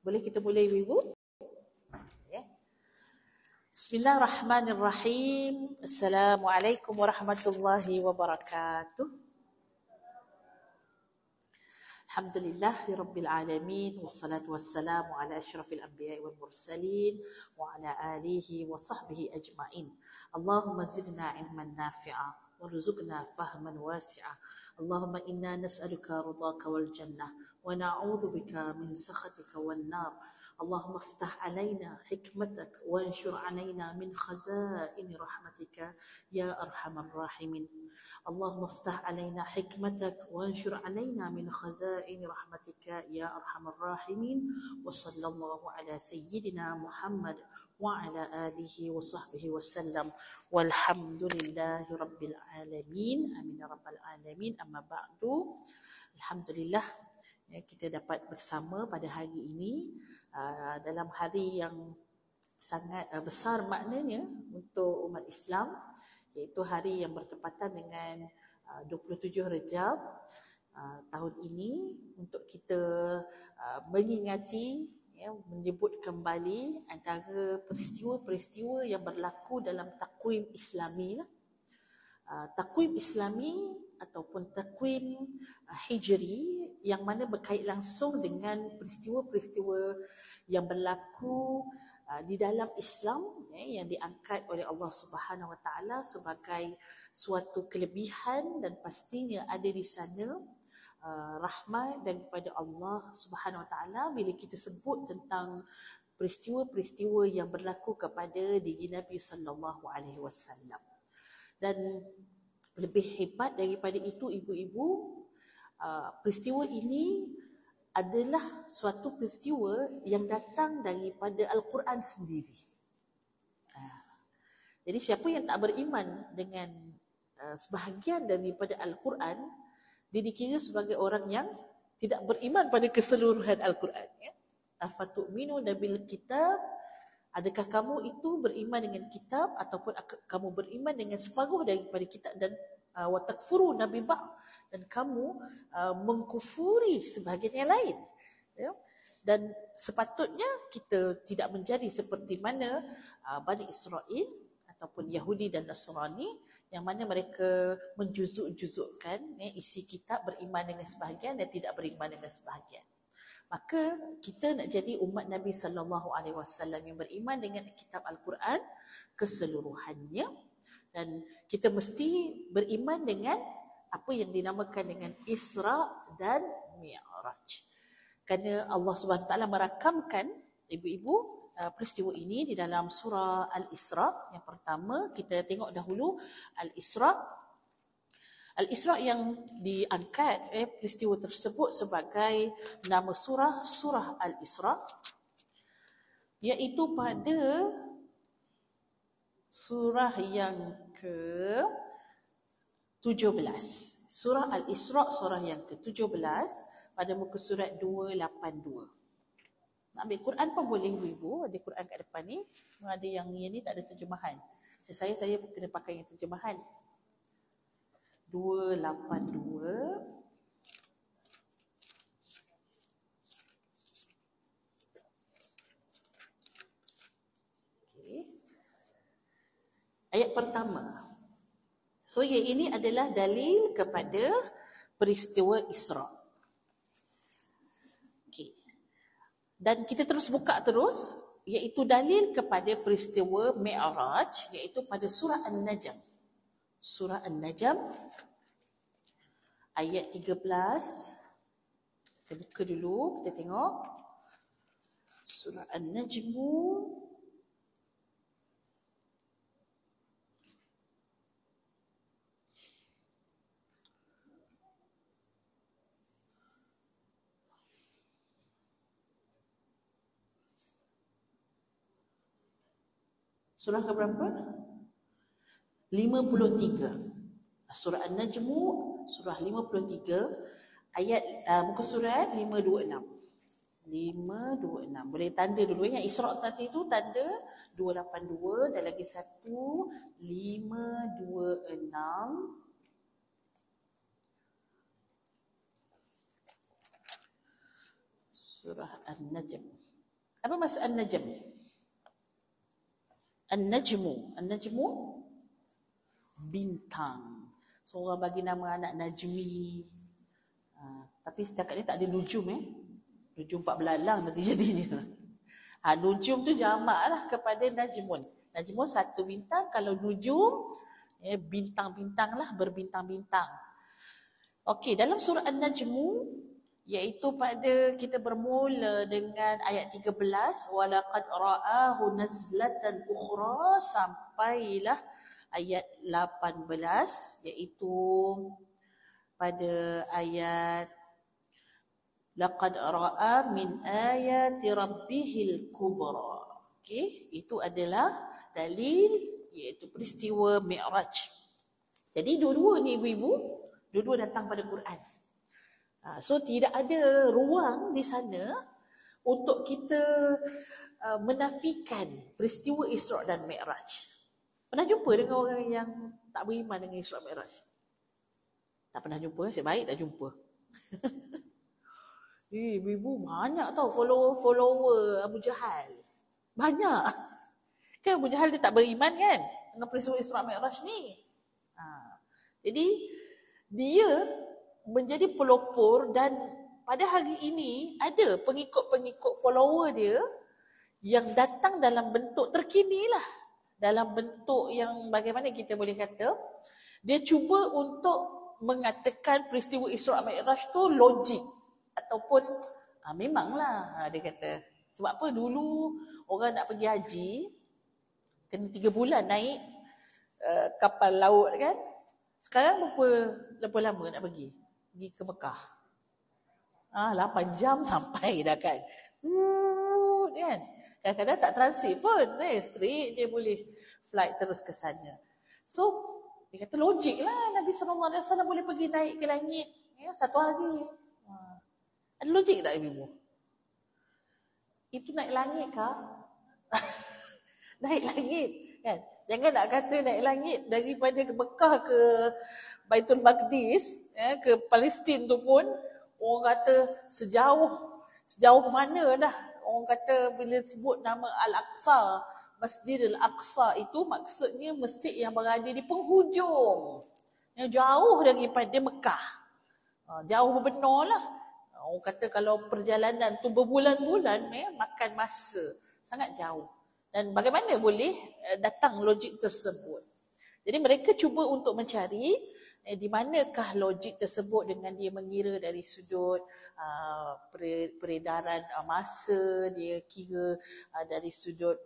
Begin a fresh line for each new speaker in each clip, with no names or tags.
Boleh kita mulai ibu? Ya. Bismillahirrahmanirrahim. Assalamualaikum warahmatullahi wabarakatuh. Alhamdulillahirabbil alamin wassalatu wassalamu ala asyrafil anbiya'i wal mursalin wa ala alihi wa sahbihi ajma'in. Allahumma zidna ilman nafi'a warzuqna fahman wasi'a. Allahumma inna nas'aluka ridhaka wal jannah wa na'udzu bika min sakhatika wan nar. اللهم افتح علينا حكمتك وانشر علينا من خزائن رحمتك يا أرحم الراحمين. اللهم افتح علينا حكمتك وانشر علينا من خزائن رحمتك يا أرحم الراحمين. وصلى الله على سيدنا محمد وعلى آله وصحبه وسلم والحمد لله رب العالمين. آمين يا رب العالمين. أما بعد, Alhamdulillah, kita dapat bersama pada hari ini dalam hari yang sangat besar maknanya untuk umat Islam, iaitu hari yang bertepatan dengan 27 Rejab tahun ini, untuk kita mengingati, menyebut kembali antara peristiwa-peristiwa yang berlaku dalam takwim Islami. Takwim Islami ataupun takwim Hijri, yang mana berkait langsung dengan peristiwa-peristiwa yang berlaku di dalam Islam, yang diangkat oleh Allah Subhanahu Wa Taala sebagai suatu kelebihan, dan pastinya ada di sana rahmat daripada Allah Subhanahu Wa Taala bila kita sebut tentang peristiwa-peristiwa yang berlaku kepada diri Nabi sallallahu alaihi wasallam. Dan lebih hebat daripada itu, ibu-ibu, peristiwa ini adalah suatu peristiwa yang datang daripada Al-Quran sendiri. Jadi siapa yang tak beriman dengan sebahagian daripada Al-Quran, dia dikira sebagai orang yang tidak beriman pada keseluruhan Al-Quran. Afatu'minuna bil kitab, adakah kamu itu beriman dengan kitab, ataupun kamu beriman dengan separuh daripada kitab, dan wa takfuruna bi ba'd, dan kamu mengkufuri sebahagian yang lain. Dan sepatutnya kita tidak menjadi seperti mana Bani Israel ataupun Yahudi dan Nasrani, yang mana mereka menjuzuk-juzukkan isi kitab, beriman dengan sebahagian dan tidak beriman dengan sebahagian. Maka kita nak jadi umat Nabi sallallahu alaihi wasallam yang beriman dengan kitab Al-Quran keseluruhannya, dan kita mesti beriman dengan apa yang dinamakan dengan Isra dan Mi'raj. Kerana Allah Subhanahu Taala merakamkan, ibu-ibu, peristiwa ini di dalam surah Al-Isra. Yang pertama, kita tengok dahulu Al-Isra. Al-Isra yang diangkat peristiwa tersebut sebagai nama surah Al-Isra, iaitu pada surah yang ke-17. Surah Al-Isra, surah yang ke-17, pada muka surat 282. Nak ambil Quran pun boleh, ibu. Ada Quran kat depan ni. Ada yang ni tak ada terjemahan. Saya kena pakai yang terjemahan. 282. Okay. Ayat pertama. So, yang ini adalah dalil kepada peristiwa Isra. Okay. Dan kita terus buka terus, iaitu dalil kepada peristiwa Mi'raj, iaitu pada surah An-Najm. Surah An-Najm, ayat 13. Kita buka dulu, kita tengok. Surah An-Najmu, surah ke berapa? 53. Surah An-Najmu, surah 53, ayat muka surat 526. 526. Boleh tanda dulu. Yang Isra tadi itu tanda 282, dan lagi satu 526. Surah An-Najm. Apa maksud An-Najm? An-Najmu bintang. So orang bagi nama anak Najmi. Tapi setakat ni tak ada nujum Nujum 4 belalang nanti jadinya. Nujum tu jamak lah kepada Najmun. Najmun satu bintang, kalau nujum bintang-bintang lah, berbintang-bintang. Okey, dalam surah An-Najmu, iaitu pada kita bermula dengan ayat 13, walaqad ra'ahu nazlatan ukhra, sampailah ayat 18, iaitu pada ayat laqad ra'a min ayati rabbihil kubra. Okey, itu adalah dalil, iaitu peristiwa Mi'raj. Jadi dua-dua ni ibu-ibu, dua-dua datang pada Quran. So tidak ada ruang di sana untuk kita menafikan peristiwa Isra' dan Mi'raj. Pernah jumpa dengan orang yang tak beriman dengan Isra' Mi'raj? Tak pernah jumpa, saya baik tak jumpa. Ibu-ibu banyak tau follower Abu Jahal. Banyak. Kan Abu Jahal dia tak beriman kan dengan peristiwa Isra' Mi'raj ni. Jadi dia menjadi pelopor, dan pada hari ini ada pengikut-pengikut follower dia yang datang dalam bentuk terkini lah. Dalam bentuk yang bagaimana kita boleh kata, dia cuba untuk mengatakan peristiwa Isra' Mi'raj tu logik. Ataupun memanglah dia kata. Sebab apa dulu orang nak pergi haji, kena 3 bulan naik kapal laut kan. Sekarang berapa lama nak pergi ke Mekah? 8 jam sampai dah kan. Kan? Kadang-kadang tak transit pun. Straight dia boleh flight terus ke sana. So, dia kata logik lah Nabi SAW boleh pergi naik ke langit satu hari. Ada logik tak ibu? Itu naik langit kah? Naik langit kan? Jangan nak kata naik langit daripada ke Mekah ke Baitul Maqdis, ke Palestin tu pun orang kata sejauh mana dah. Orang kata bila sebut nama Al-Aqsa, Masjid Al-Aqsa itu maksudnya masjid yang berada di penghujung, yang jauh daripada Mekah. Jauh benar lah. Orang kata kalau perjalanan tu berbulan-bulan makan masa, sangat jauh. Dan bagaimana boleh datang logik tersebut? Jadi mereka cuba untuk mencari di manakah logik tersebut dengan dia mengira dari sudut peredaran masa, dia kira dari sudut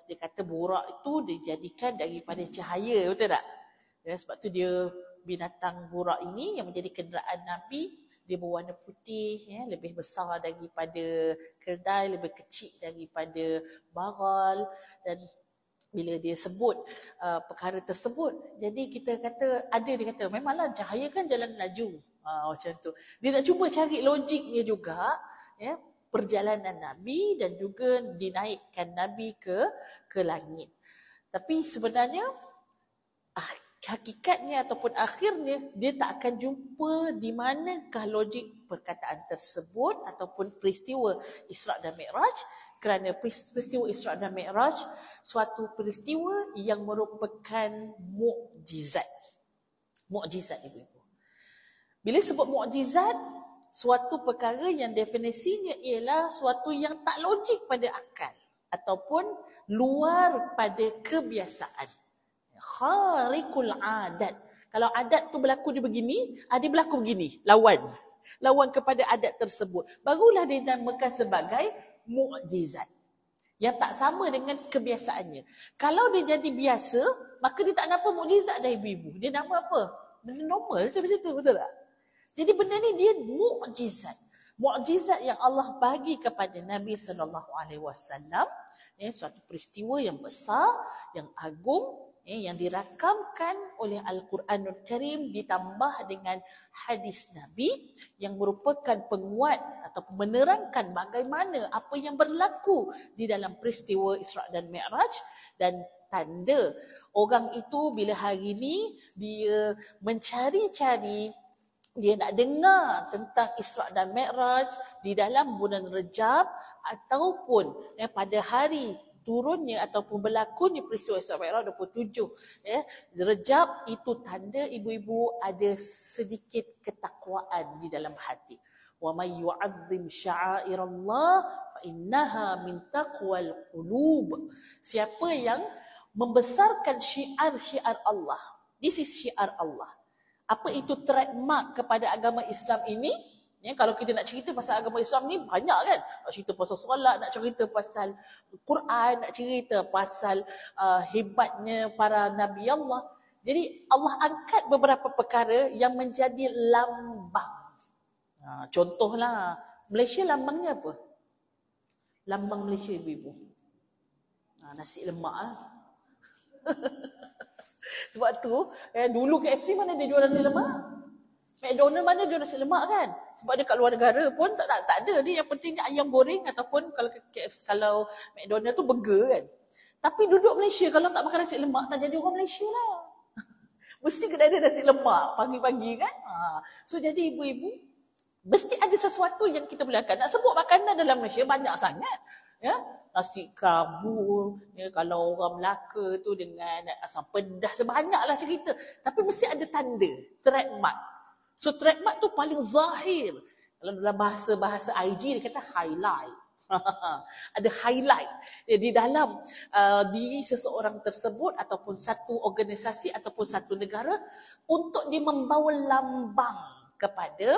dia kata borak itu dijadikan daripada cahaya, betul tak? Sebab tu dia binatang borak ini yang menjadi kenderaan Nabi, dia berwarna putih, lebih besar daripada keldai, lebih kecil daripada baral. Dan bila dia sebut perkara tersebut, jadi kita kata, dia kata memanglah cahaya kan jalan laju, macam tu. Dia nak cuba cari logiknya juga, perjalanan Nabi dan juga dinaikkan Nabi ke langit. Tapi sebenarnya hakikatnya ataupun akhirnya dia tak akan jumpa di manakah logik perkataan tersebut ataupun peristiwa Isra' dan Mi'raj, kerana peristiwa Isra' dan Mi'raj suatu peristiwa yang merupakan mukjizat. Mukjizat ibu-ibu. Bila sebut mukjizat, suatu perkara yang definisinya ialah suatu yang tak logik pada akal ataupun luar pada kebiasaan. Khariqul adat. Kalau adat tu berlaku dia begini, dia berlaku begini, lawan kepada adat tersebut. Barulah dinamakan sebagai mukjizat. Yang tak sama dengan kebiasaannya. Kalau dia jadi biasa, maka dia tak nama mukjizat dah ibu-ibu. Dia nama apa? Benda normal macam tu, betul tak? Jadi benda ni dia mukjizat. Mukjizat yang Allah bagi kepada Nabi SAW, suatu peristiwa yang besar, yang agung, yang dirakamkan oleh Al-Quranul Karim ditambah dengan hadis Nabi yang merupakan penguat atau menerangkan bagaimana apa yang berlaku di dalam peristiwa Isra' dan Mi'raj, dan tanda orang itu bila hari ini dia mencari-cari, dia nak dengar tentang Isra' dan Mi'raj di dalam bulan Rejab, ataupun pada hari turunnya ataupun berlakunya peristiwa Isra Mi'raj 27 Rejab, itu tanda ibu-ibu ada sedikit ketakwaan di dalam hati. Wa may yu'azzim sya'airallah fa innaha min taqwal qulub. Siapa yang membesarkan syiar-syiar Allah, this is syiar Allah. Apa itu trademark kepada agama Islam ini? Kalau kita nak cerita pasal agama Islam ni banyak kan. Nak cerita pasal solat, nak cerita pasal Quran, nak cerita pasal hebatnya para Nabi Allah. Jadi Allah angkat beberapa perkara yang menjadi lambang. Contohlah, Malaysia lambangnya apa? Lambang Malaysia ibu-ibu. Nasi lemak lah. Sebab tu, dulu KFC mana dia jual nasi lemak? McDonald mana jual nasi lemak kan? Sebab dia kat luar negara pun tak ada. Dia yang pentingnya ayam goreng ataupun kalau KFC, kalau McDonald tu burger kan. Tapi duduk Malaysia kalau tak makan nasi lemak tak jadi orang Malaysia lah. Mesti kena ada nasi lemak pagi-pagi kan. So jadi ibu-ibu, mesti ada sesuatu yang kita boleh angkat. Nak sebut makanan dalam Malaysia banyak sangat. Nasi kabul, kalau orang Melaka tu dengan asam pedas, sebanyaklah cerita. Tapi mesti ada tanda, trademark. So trademark tu paling zahir. Kalau dalam bahasa IG dia kata highlight. Ada highlight di dalam diri seseorang tersebut ataupun satu organisasi ataupun satu negara untuk dia membawa lambang kepada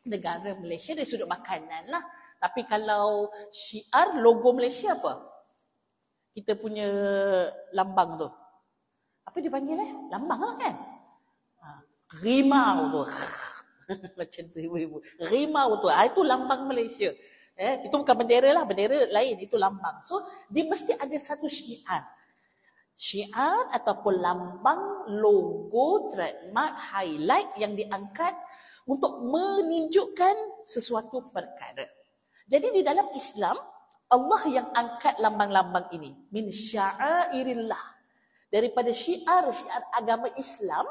negara Malaysia dari sudut makanan lah. Tapi kalau syiar logo Malaysia apa? Kita punya lambang tu. Apa dia panggil lambang lah kan? Rimau tu. Macam tu ibu-ibu. Rimau tu. Itu lambang Malaysia. Itu bukan bendera lah. Bendera lain. Itu lambang. So, dia mesti ada satu syiar. Syiar ataupun lambang, logo, trademark, highlight yang diangkat untuk menunjukkan sesuatu perkara. Jadi di dalam Islam, Allah yang angkat lambang-lambang ini. Min sya'airillah. Daripada syiar-syiar agama Islam,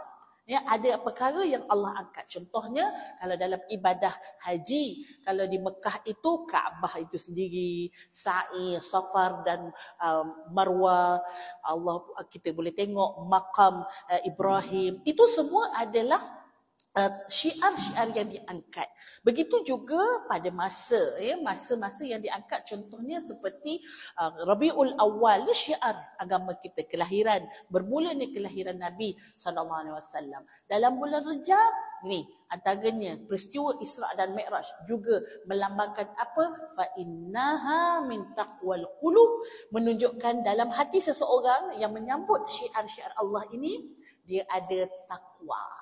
ada perkara yang Allah angkat. Contohnya, kalau dalam ibadah haji, kalau di Mekah itu Kaabah itu sendiri, sa'i, safar dan Marwah, Allah kita boleh tengok makam Ibrahim. Itu semua adalah syiar-syiar yang diangkat. Begitu juga pada masa-masa yang diangkat, contohnya seperti Rabiul Awal, syiar agama kita, kelahiran, bermulanya kelahiran Nabi SAW. Dalam bulan Rejab ni, antaranya peristiwa Isra dan Mi'raj juga melambangkan apa? Fa innaha min taqwal qulub, menunjukkan dalam hati seseorang yang menyambut syiar-syiar Allah ini, dia ada takwa.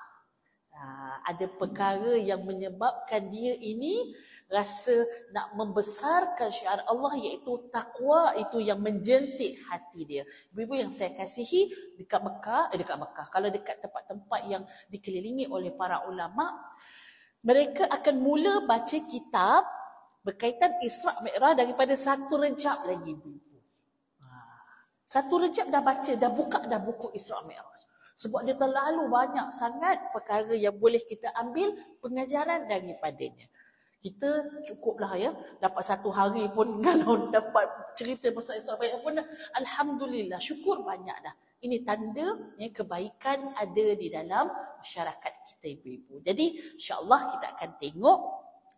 Ada perkara yang menyebabkan dia ini rasa nak membesarkan syiar Allah, iaitu takwa itu yang menjentik hati dia. Ibu-ibu yang saya kasihi, dekat Mekah, kalau dekat tempat-tempat yang dikelilingi oleh para ulama, mereka akan mula baca kitab berkaitan Isra Mi'raj daripada 1 Rejab lagi ibu-ibu. 1 Rejab dah baca, dah buka dah buku Isra Mi'raj. Sebab dia terlalu banyak sangat perkara yang boleh kita ambil pengajaran daripadanya. Kita cukuplah dapat 1 hari pun kalau dapat cerita pasal Isra Mi'raj pun alhamdulillah, syukur banyak dah. Ini tanda kebaikan ada di dalam masyarakat kita ibu-ibu. Jadi insya-Allah kita akan tengok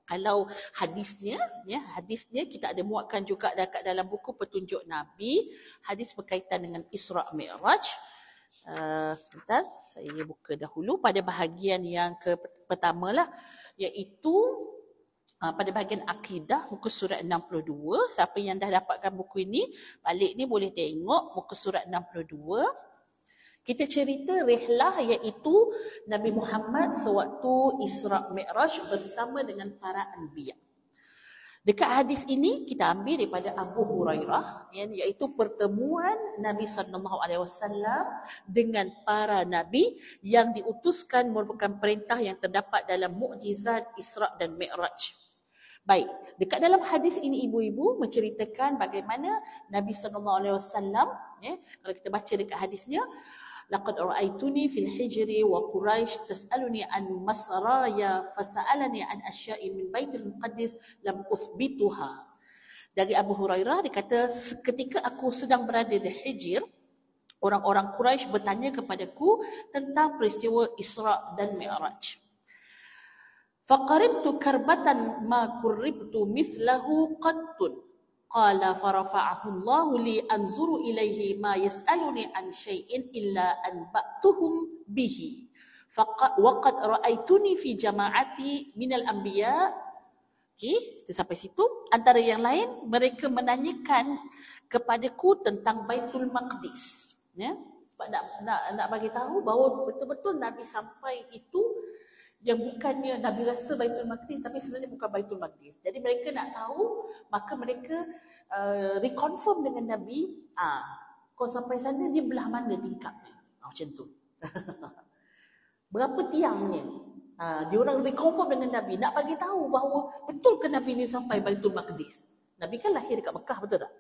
kalau hadisnya kita ada muatkan juga dekat dalam buku Petunjuk Nabi, hadis berkaitan dengan Isra Mi'raj. Sebentar, saya buka dahulu pada bahagian yang pertama lah, iaitu pada bahagian akidah, muka surat 62. Siapa yang dah dapatkan buku ini, balik ni boleh tengok muka surat 62. Kita cerita rihlah, iaitu Nabi Muhammad sewaktu Isra Mi'raj bersama dengan para anbiya. Dekat hadis ini kita ambil daripada Abu Hurairah, iaitu pertemuan Nabi SAW dengan para nabi yang diutuskan merupakan perintah yang terdapat dalam mukjizat Isra dan Mi'raj. Baik, dekat dalam hadis ini ibu-ibu menceritakan bagaimana Nabi SAW, kalau kita baca dekat hadisnya, laqad ra'aituni fil hijri wa quraish tas'aluni an masraya fasa'alani an asya'i min baitil muqaddis lam uthbituha. Dari Abu Hurairah, dia kata, ketika aku sedang berada di Hijr, orang-orang Quraisy bertanya kepadaku tentang peristiwa Isra dan Mi'raj. Faqaribtu karbatan ma kurribtu mithlahu qattun. Qala farafa'ahu Allah li anzuru ilaihi ma yas'aluni an syai'in illa anba'tuhum bihi. Waqad ra'aituni fi jama'ati minal anbiya. Okey, kita sampai situ. Antara yang lain, mereka menanyakan kepadaku tentang Baitul Maqdis. Ya, sebab nak bagi tahu bahawa betul-betul Nabi sampai itu yang bukannya Nabi rasa Baitul Maqdis, tapi sebenarnya bukan Baitul Maqdis. Jadi mereka nak tahu, maka mereka reconfirm dengan Nabi, kau sampai sana dia belah mana tingkapnya. Macam tu. Berapa tiangnya? Dia orang reconfirm dengan Nabi, nak bagi tahu bahawa betul ke Nabi ni sampai Baitul Maqdis. Nabi kan lahir dekat Mekah, betul tak?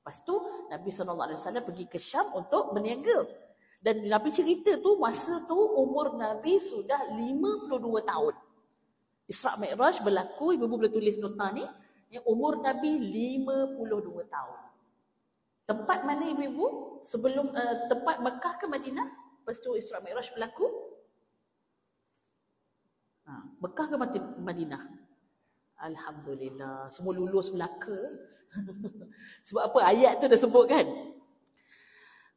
Lepas tu Nabi SAW pergi ke Syam untuk berniaga. Dan Nabi cerita tu, masa tu umur Nabi sudah 52 tahun. Isra' Mi'raj berlaku, ibu-ibu boleh tulis nota ni, yang umur Nabi 52 tahun. Tempat mana ibu-ibu? Sebelum tempat Mekah ke Madinah? Lepas tu Isra' Mi'raj berlaku? Mekah ke Madinah? Alhamdulillah, semua lulus Melaka. Sebab apa? Ayat tu dah sebut kan?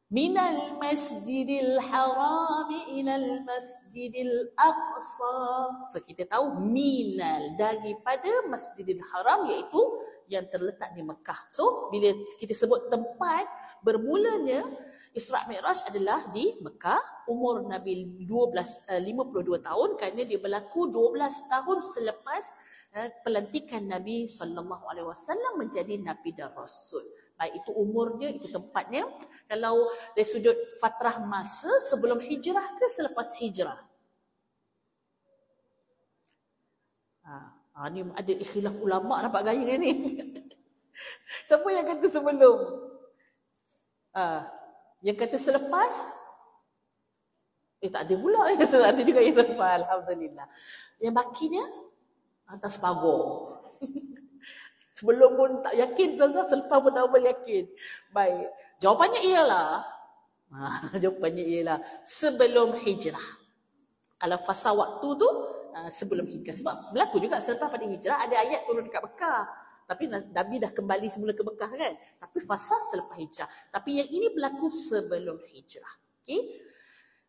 Minal masjidil harami ilal masjidil aqsa. So kita tahu minal, daripada masjidil haram, iaitu yang terletak di Mekah. So bila kita sebut tempat, bermulanya Isra' Mi'raj adalah di Mekah. Umur Nabi 52 tahun, kerana dia berlaku 12 tahun selepas pelantikan Nabi SAW menjadi Nabi dan Rasul. Baik itu umurnya, itu tempatnya. Kalau dari sudut fatrah masa, sebelum hijrah ke selepas hijrah? Ni ada ikhtilaf ulama' nampak gaya kan ni? Siapa yang kata sebelum? Yang kata selepas? Tak ada pula. Ada juga yang selepas. Alhamdulillah. Yang bakinya? Atas pagar. Sebelum pun tak yakin, selepas pun tak boleh yakin. Baik. Jawapannya ialah, sebelum hijrah. Kalau fasa waktu tu, sebelum hijrah. Sebab berlaku juga selepas pada hijrah, ada ayat turun dekat Mekah. Tapi Nabi dah kembali semula ke Mekah kan. Tapi fasa selepas hijrah. Tapi yang ini berlaku sebelum hijrah. Okay?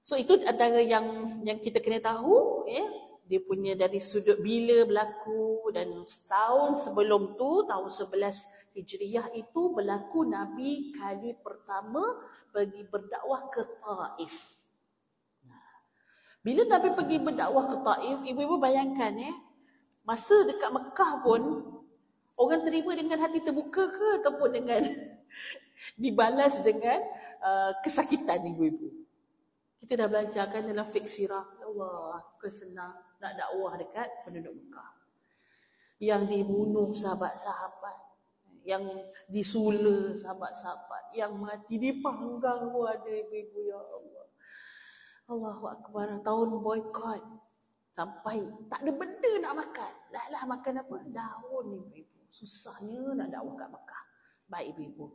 So itu antara yang kita kena tahu. Dia punya dari sudut bila berlaku, dan setahun sebelum tu, tahun 11 Hijriah itu berlaku Nabi kali pertama pergi berdakwah ke Taif. Bila Nabi pergi berdakwah ke Taif, ibu-ibu bayangkan masa dekat Mekah pun orang terima dengan hati terbuka ke ataupun dengan dibalas dengan kesakitan ibu-ibu. Kita dah belajarkan dalam fiqh sirah. Ya Allah, bukan senang nak dakwah dekat penduduk Mekah. Yang dibunuh sahabat-sahabat, yang disula sahabat-sahabat, yang mati dipanggang pun ada ibu-ibu. Ya Allah, Allahu Akbar. Tahun boykot sampai tak ada benda nak makan. Lah makan apa? Daun ibu-ibu. Susahnya nak dakwah kat Mekah. Baik ibu-ibu,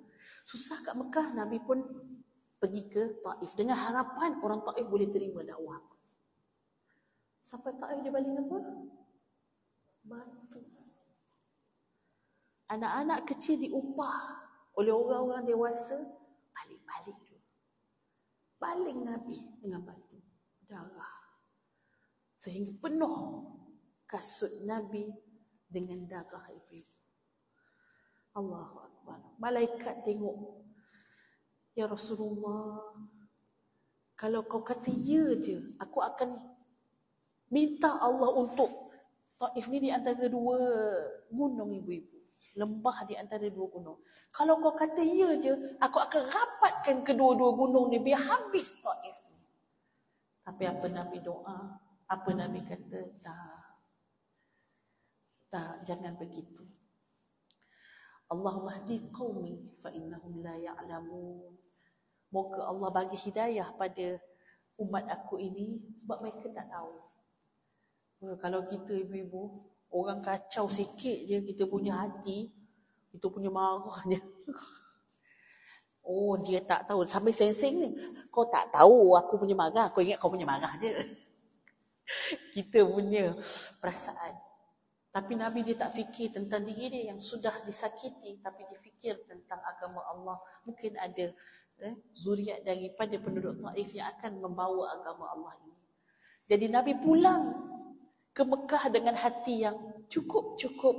susah kat Mekah, Nabi pun pergi ke Taif dengan harapan orang Taif boleh terima dakwah. Sampai Taif dia balik apa? Batu. Anak-anak kecil diupah oleh orang-orang dewasa, balik-balik tu. Baling Nabi dengan batu, darah. Sehingga penuh kasut Nabi dengan darah ibu-ibu. Allahu Akbar. Malaikat tengok, ya Rasulullah, kalau kau kata ya je, aku akan minta Allah untuk Taif ni di antara dua gunung ibu-ibu. Lembah di antara dua gunung. Kalau kau kata ya je, aku akan rapatkan kedua-dua gunung ni biar habis Taif ni. Tapi apa Nabi doa? Apa Nabi kata? Tak, jangan begitu. Allahumma hdi qaumi fa innahum la ya'lamun. Moga Allah bagi hidayah pada umat aku ini sebab mereka tak tahu. Kalau kita ibu-ibu, orang kacau sikit je kita punya hati, Itu punya marahnya. Oh, dia tak tahu. Sampai sensing ni. Kau tak tahu aku punya marah. Kau ingat kau punya marah je. Kita punya perasaan. Tapi Nabi dia tak fikir tentang diri dia yang sudah disakiti. Tapi dia fikir tentang agama Allah. Mungkin ada zuriat daripada penduduk Taif yang akan membawa agama Allah ini. Jadi Nabi pulang ke Mekah dengan hati yang cukup-cukup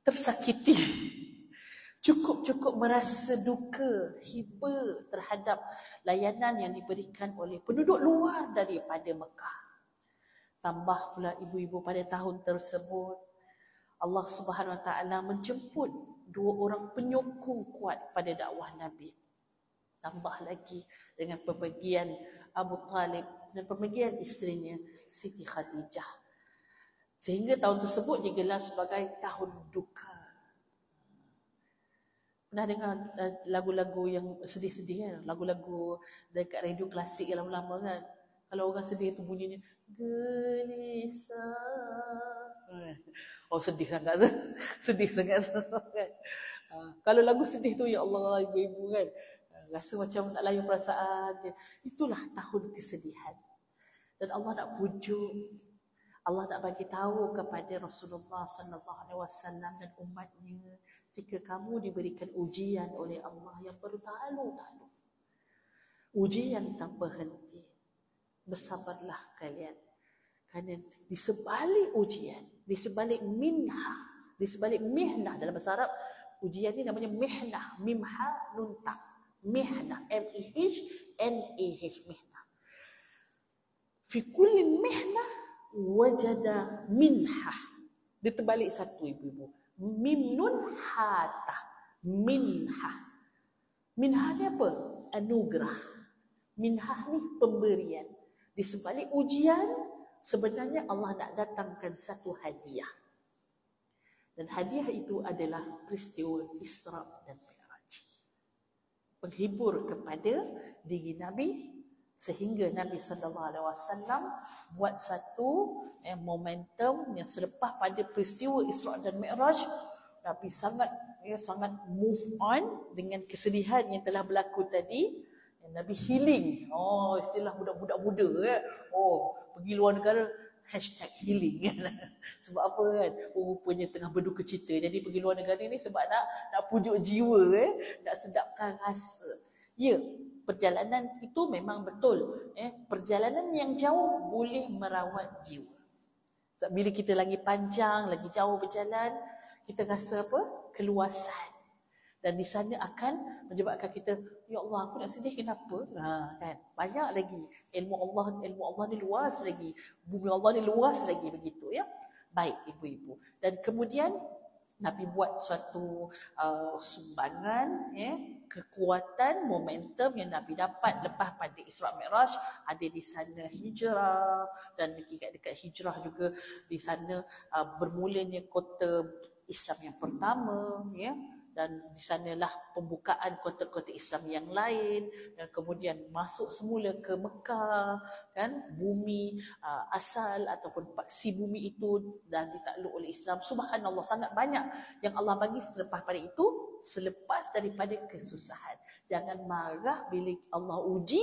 tersakiti. Cukup-cukup merasa duka, hiba terhadap layanan yang diberikan oleh penduduk luar daripada Mekah. Tambah pula ibu-ibu pada tahun tersebut, Allah Subhanahu Wa Taala menjemput 2 orang penyokong kuat pada dakwah Nabi. Tambah lagi dengan pemergian Abu Talib dan pemergian isterinya Siti Khadijah. Sehingga tahun tersebut digelar sebagai tahun duka. Pernah dengar lagu-lagu yang sedih-sedih kan? Lagu-lagu dekat radio klasik yang lama-lama kan? Kalau orang sedih tu bunyinya gelisah. Oh sedih sangat. Sedih sangat kan? Kalau lagu sedih tu ya Allah ibu-ibu kan? Rasa macam nak layan perasaan je. Itulah tahun kesedihan. Dan Allah nak pujuk, Allah nak bagi tahu kepada Rasulullah sallallahu alaihi wasallam dan umatnya, ketika kamu diberikan ujian oleh Allah yang bertalu-talu, ujian tanpa henti, bersabarlah kalian. Kerana di sebalik ujian, di sebalik minha, di sebalik mihnah, dalam bahasa Arab ujian ni namanya mihnah, mimha nun ta, mihnah, M-I-H-N-A-H, mihnah. Fi kulli mihnah wajada minha. Dia terbalik satu ibu-ibu. Mim nun hata, minha. Minha ni apa? Anugerah. Minha ni pemberian. Di sebalik ujian, sebenarnya Allah nak datangkan satu hadiah. Dan hadiah itu adalah peristiwa Isra dan Mi'raj. Penghibur kepada diri Nabi, sehingga Nabi SAW buat satu momentum yang selepas pada peristiwa Isra dan Mi'raj, Nabi sangat move on dengan kesedihan yang telah berlaku tadi. Nabi healing. Oh, istilah budak-budak muda pergi luar negara #healing kan. Sebab apa kan? Rupanya tengah berduka cita. Jadi pergi luar negara ni sebab nak pujuk jiwa nak sedapkan rasa. Ya, perjalanan itu memang betul. Perjalanan yang jauh boleh merawat jiwa. Bila kita lagi panjang, lagi jauh berjalan, kita rasa apa? Keluasan. Dan di sana akan menyebabkan kita, ya Allah, aku nak sedih kenapa? Kan? Banyak lagi. Ilmu Allah ni luas lagi. Bumi Allah ni luas lagi, begitu ya. Baik ibu-ibu. Dan kemudian Nabi buat suatu sumbangan, kekuatan, momentum yang Nabi dapat lepas pada Isra Mi'raj. Ada di sana hijrah, dan dekat hijrah juga di sana bermulanya kota Islam yang pertama, ya. Dan di sanalah pembukaan kota-kota Islam yang lain, dan kemudian masuk semula ke Mekah, kan, bumi asal ataupun paksi bumi itu dan ditakluk oleh Islam. Subhanallah, sangat banyak yang Allah bagi selepas pada itu, selepas daripada kesusahan. Jangan marah bila Allah uji.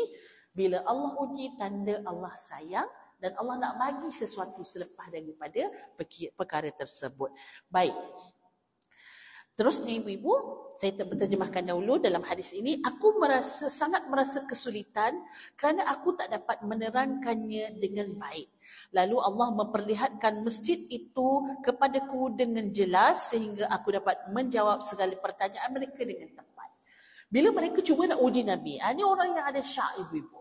Bila Allah uji, tanda Allah sayang dan Allah nak bagi sesuatu selepas daripada perkara tersebut. Baik. Terus ni ibu-ibu, saya berterjemahkan dahulu dalam hadis ini. Aku sangat merasa kesulitan kerana aku tak dapat menerangkannya dengan baik. Lalu Allah memperlihatkan masjid itu kepadaku dengan jelas sehingga aku dapat menjawab segala pertanyaan mereka dengan tepat. Bila mereka cuba nak uji Nabi, ini orang yang ada syak ibu-ibu.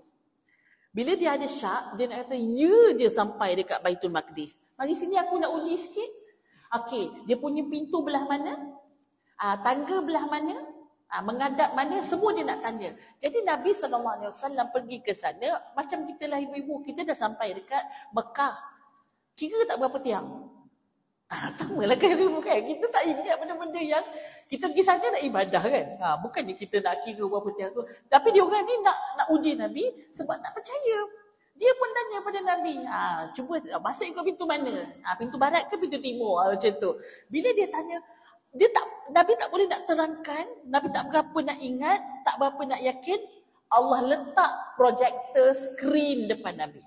Bila dia ada syak, dia nak kata, ya dia sampai dekat Baitul Maqdis. Mari sini aku nak uji sikit. Okey, dia punya pintu belah mana? Tangga belah mana, menghadap mana, semua dia nak tanya. Jadi Nabi SAW pergi ke sana, macam kita lah ibu-ibu, kita dah sampai dekat Mekah. Kira tak berapa tiang. Tamalah kan ibu kan, kita tak ingat benda-benda yang kita pergi sana nak ibadah kan. Bukannya kita nak kira berapa tiang tu. Tapi dia orang ni nak uji Nabi sebab tak percaya. Dia pun tanya pada Nabi, cuba masuk ke pintu mana? Pintu barat ke pintu timur? Macam tu. Bila dia tanya, Nabi tak boleh nak terangkan, Nabi tak berapa nak ingat, tak berapa nak yakin. Allah letak projektor skrin depan Nabi.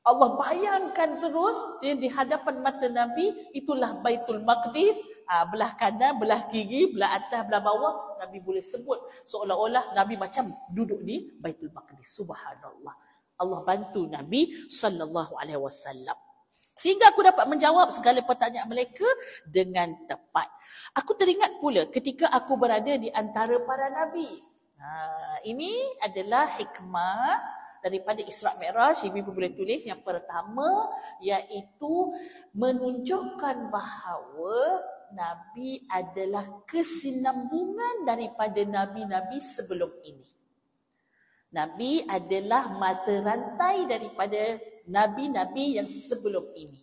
Allah bayangkan terus di hadapan mata Nabi, itulah Baitul Maqdis, belah kanan, belah kiri, belah atas, belah bawah. Nabi boleh sebut seolah-olah Nabi macam duduk di Baitul Maqdis. Subhanallah. Allah bantu Nabi sallallahu alaihi wasallam. Sehingga aku dapat menjawab segala pertanyaan mereka dengan tepat. Aku teringat pula ketika aku berada di antara para nabi. Ini adalah hikmah daripada Isra' Mi'raj. Ibu boleh tulis yang pertama, iaitu menunjukkan bahawa Nabi adalah kesinambungan daripada nabi-nabi sebelum ini. Nabi adalah mata rantai daripada nabi-nabi yang sebelum ini.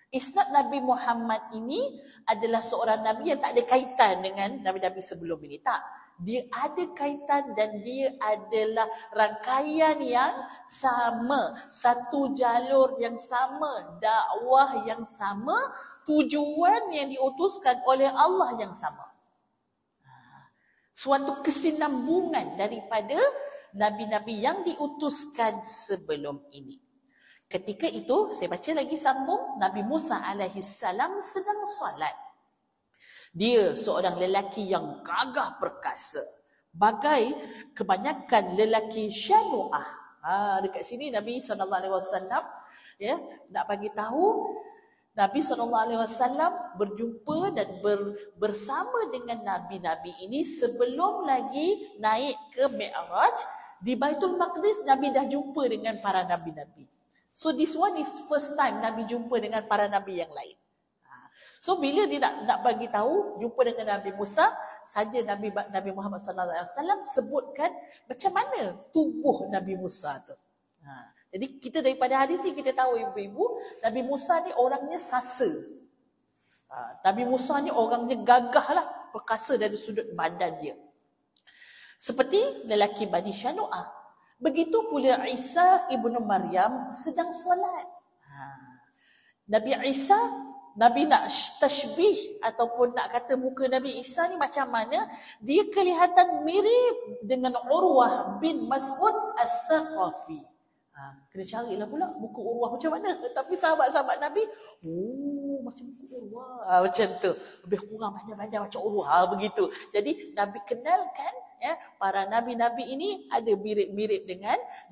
Isnad Nabi Muhammad ini adalah seorang nabi yang tak ada kaitan dengan nabi-nabi sebelum ini. Tak. Dia ada kaitan dan dia adalah rangkaian yang sama. Satu jalur yang sama. Dakwah yang sama. Tujuan yang diutuskan oleh Allah yang sama. Suatu kesinambungan daripada nabi-nabi yang diutuskan sebelum ini. Ketika itu, saya baca lagi sambung, Nabi Musa alaihissalam sedang solat. Dia seorang lelaki yang gagah perkasa. Bagai kebanyakan lelaki syanu'ah. Dekat sini Nabi SAW nak bagi tahu, Nabi SAW berjumpa dan bersama dengan nabi-nabi ini sebelum lagi naik ke Mi'raj. Di Baitul Maqdis, Nabi dah jumpa dengan para nabi-nabi. So this one is first time Nabi jumpa dengan para nabi yang lain. So bila dia nak bagi tahu jumpa dengan Nabi Musa, saja Nabi Muhammad SAW sebutkan macam mana tubuh Nabi Musa tu. Jadi kita daripada hadis ni kita tahu ibu-ibu, Nabi Musa ni orangnya sasa. Nabi Musa ni orangnya gagah lah, perkasa dari sudut badan dia. Seperti lelaki Bani Syanu'ah. Begitu pula Isa ibnu Maryam sedang solat. Nabi Isa, Nabi nak tashbih ataupun nak kata muka Nabi Isa ni macam mana, dia kelihatan mirip dengan Urwah bin Mas'ud Al-Thaqafi. Kena carilah pula muka Urwah macam mana. Tapi sahabat-sahabat Nabi, macam muka Urwah. Macam tu. Lebih kurang banyak-banyak macam Urwah. Begitu. Jadi Nabi kenalkan para nabi-nabi ini ada mirip-mirip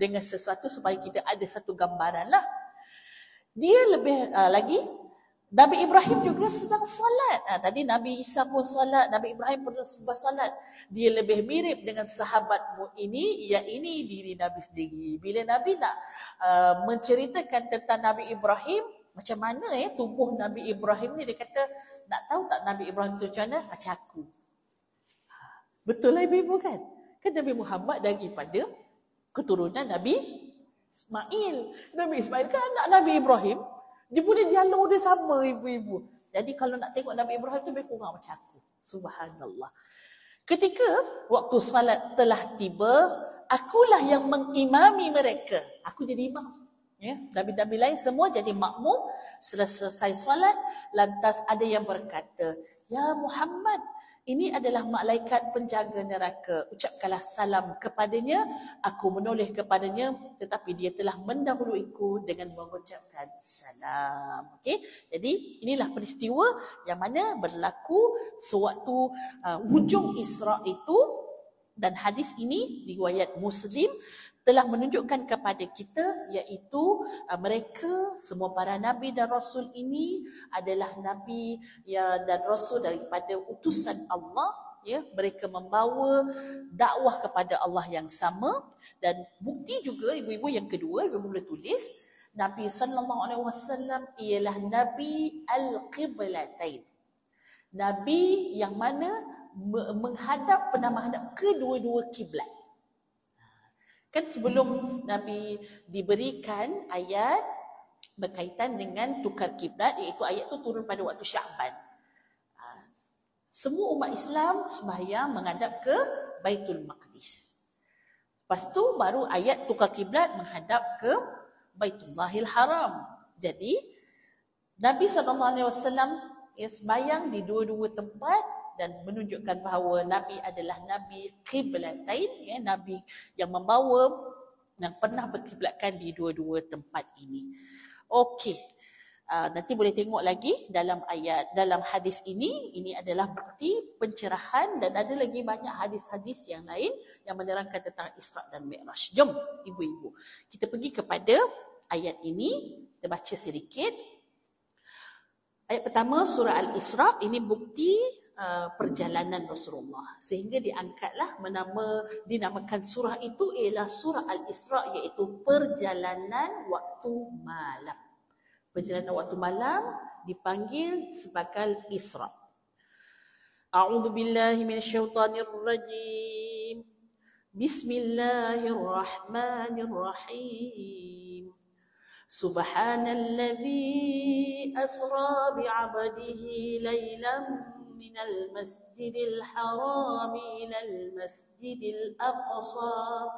dengan sesuatu supaya kita ada satu gambaran lah. Dia lebih lagi, Nabi Ibrahim juga sedang solat. Tadi Nabi Isa pun solat, Nabi Ibrahim pun bersolat. Dia lebih mirip dengan sahabatmu ini, ini diri Nabi sendiri. Bila Nabi nak menceritakan tentang Nabi Ibrahim, macam mana tubuh Nabi Ibrahim ni, dia kata, nak tahu tak Nabi Ibrahim tu macam mana? Macam aku. Betul lah ibu-ibu kan? Kan Nabi Muhammad daripada keturunan Nabi Ismail. Nabi Ismail kan anak Nabi Ibrahim. Dia punya jalur dia sama ibu-ibu. Jadi kalau nak tengok Nabi Ibrahim tu lebih kurang macam aku. Subhanallah. Ketika waktu salat telah tiba, akulah yang mengimami mereka. Aku jadi imam. Nabi-nabi lain semua jadi makmum. Selesai salat, lantas ada yang berkata, "Ya Muhammad, ini adalah malaikat penjaga neraka. Ucapkanlah salam kepadanya. Aku menoleh kepadanya, tetapi dia telah mendahuluiku dengan mengucapkan salam." Okey. Jadi inilah peristiwa yang mana berlaku sewaktu hujung Isra' itu, dan hadis ini riwayat Muslim telah menunjukkan kepada kita, iaitu mereka semua para nabi dan rasul ini adalah nabi dan rasul daripada utusan Allah. Mereka membawa dakwah kepada Allah yang sama. Dan bukti juga ibu-ibu yang kedua, ibu boleh tulis, Nabi SAW ialah Nabi Al-Qiblatain. Nabi yang mana pernah menghadap kedua-dua kiblat. Kan sebelum Nabi diberikan ayat berkaitan dengan tukar kiblat, iaitu ayat tu turun pada waktu Sya'ban. Semua umat Islam sembahyang menghadap ke Baitul Maqdis. Lepas tu baru ayat tukar kiblat menghadap ke Baitullahil Haram. Jadi Nabi SAW sembahyang di dua-dua tempat dan menunjukkan bahawa Nabi adalah Nabi Qiblatain, Nabi yang membawa yang pernah berkiblatkan di dua-dua tempat ini. Okey. Nanti boleh tengok lagi dalam hadis ini adalah bukti pencerahan, dan ada lagi banyak hadis-hadis yang lain yang menerangkan tentang Isra dan Mi'raj. Jom ibu-ibu, kita pergi kepada ayat ini, kita baca sedikit. Ayat pertama surah Al-Isra, ini bukti perjalanan Rasulullah, sehingga diangkatlah dinamakan surah itu ialah surah Al-Isra, iaitu perjalanan waktu malam. Perjalanan waktu malam dipanggil sebagai Isra. A'udzu billahi minasyaitonir rajim. Bismillahirrahmanirrahim. Subhanalladzi asra bi'abdihi lailan minal masjidil haram ilal masjidil aqsa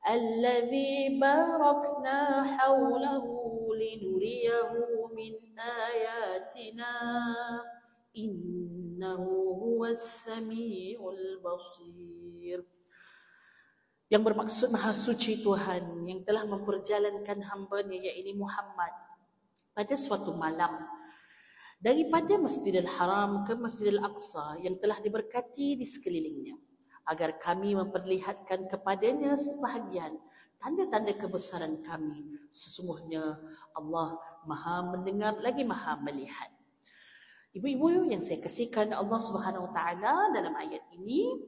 الذي باركنا حوله لنريه من آياتنا إنه هو السميع البصير. Yang bermaksud Maha Suci Tuhan yang telah memperjalankan hamba-Nya, yaitu Muhammad, pada suatu malam daripada Masjidil Haram ke Masjidil Aqsa yang telah diberkati di sekelilingnya, agar kami memperlihatkan kepadanya sebahagian tanda-tanda kebesaran kami. Sesungguhnya Allah Maha mendengar lagi Maha melihat. Ibu-ibu yang saya kasihkan Allah Subhanahu Wa Taala, dalam ayat ini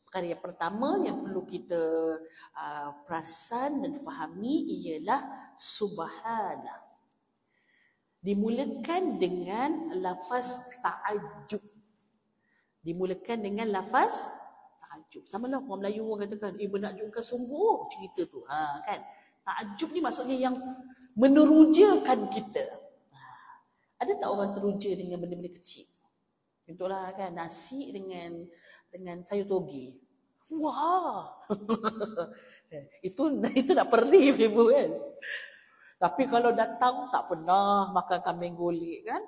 perkara yang pertama yang perlu kita perasan dan fahami ialah subhana. Dimulakan dengan lafaz ta'ajjub. Dimulakan dengan lafaz ta'ajjub. Sama lah orang Melayu orang katakan, menakjubkan sungguh cerita tu. Kan? Ta'ajjub ni maksudnya yang menerujakan kita. Ada tak orang teruja dengan benda-benda kecil? Contohlah kan, nasi dengan sayur toge. Wah. itu nak perih ibu kan. Tapi kalau datang tak pernah makan kambing golek kan.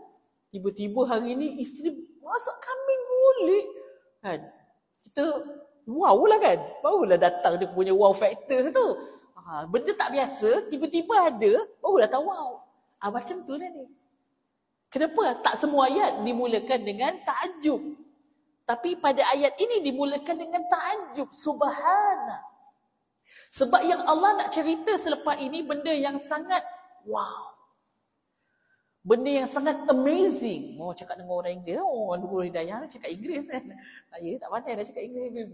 Tiba-tiba hari ni isteri masak kambing golek kan. Kita wow lah kan. Barulah datang dia punya wow factor tu. Benda tak biasa tiba-tiba ada, barulah tahu wow. Macam tu lah ni. Kenapa tak semua ayat dimulakan dengan ta'ajub? Tapi pada ayat ini dimulakan dengan ta'ajub. Subhana. Sebab yang Allah nak cerita selepas ini benda yang sangat wow. Benda yang sangat amazing. Cakap dengan orang Inggeris. Nurul Hidayah cakap Inggeris kan. Saya tak pandai dah cakap Inggeris.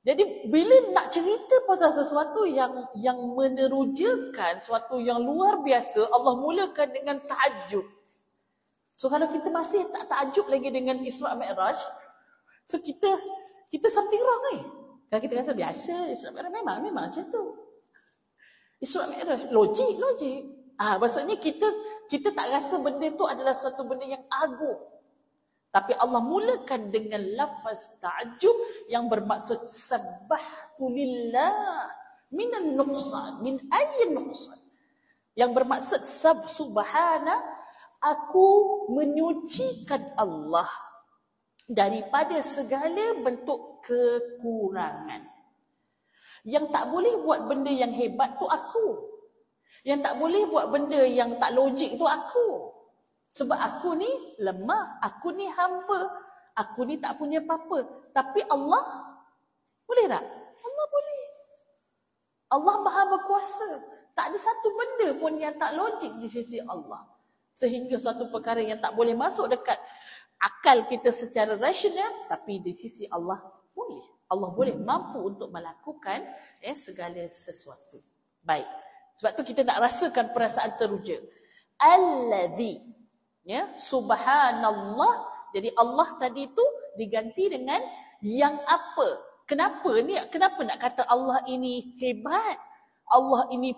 Jadi bila nak cerita pasal sesuatu yang menerujakan, sesuatu yang luar biasa, Allah mulakan dengan ta'ajub. So kalau kita masih tak ta'ajub lagi dengan Isra Mi'raj, so kita something wrong ni. Kalau kita rasa biasa, Isra Mi'raj memang macam tu. Isra Mi'raj logik. Maksudnya kita tak rasa benda tu adalah suatu benda yang agung. Tapi Allah mulakan dengan lafaz ta'ajub yang bermaksud sabbahtu lillah minan nuqsan, min ayyin nuqsan. Yang bermaksud subhana, aku menyucikan Allah daripada segala bentuk kekurangan. Yang tak boleh buat benda yang hebat tu aku. Yang tak boleh buat benda yang tak logik tu aku. Sebab aku ni lemah, aku ni hamba, aku ni tak punya apa-apa. Tapi Allah boleh tak? Allah boleh. Allah Maha berkuasa. Tak ada satu benda pun yang tak logik di sisi Allah. Sehingga suatu perkara yang tak boleh masuk dekat akal kita secara rasional, tapi di sisi Allah boleh. Allah boleh mampu untuk melakukan segala sesuatu. Baik. Sebab tu kita nak rasakan perasaan teruja. Alladzi, subhanallah. Jadi Allah tadi tu diganti dengan yang apa? Kenapa nak kata Allah ini hebat? Allah ini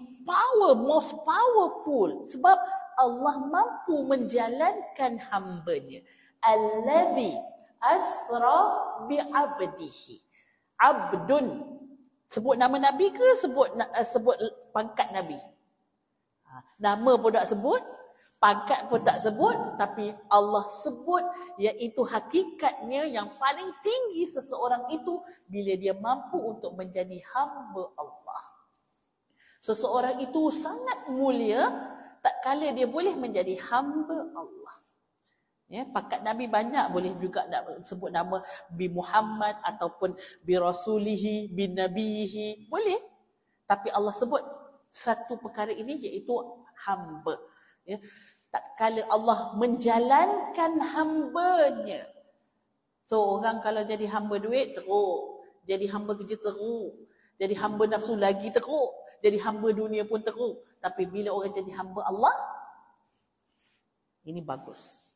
most powerful. Sebab Allah mampu menjalankan hamba-Nya. Allazi asra bi'abdihi. Abdun. Sebut nama Nabi ke sebut pangkat Nabi? Nama pun tak sebut. Pangkat pun tak sebut, tapi Allah sebut, iaitu hakikatnya yang paling tinggi seseorang itu bila dia mampu untuk menjadi hamba Allah. Seseorang itu sangat mulia tak kala dia boleh menjadi hamba Allah. Ya, pangkat Nabi banyak, boleh juga nak sebut nama bi Muhammad ataupun bi Rasulihi, bin Nabihi, boleh. Tapi Allah sebut satu perkara ini iaitu hamba. Ya, tak kala Allah menjalankan hambanya. So orang kalau jadi hamba duit teruk, jadi hamba kerja teruk, jadi hamba nafsu lagi teruk, jadi hamba dunia pun teruk. Tapi bila orang jadi hamba Allah, ini bagus.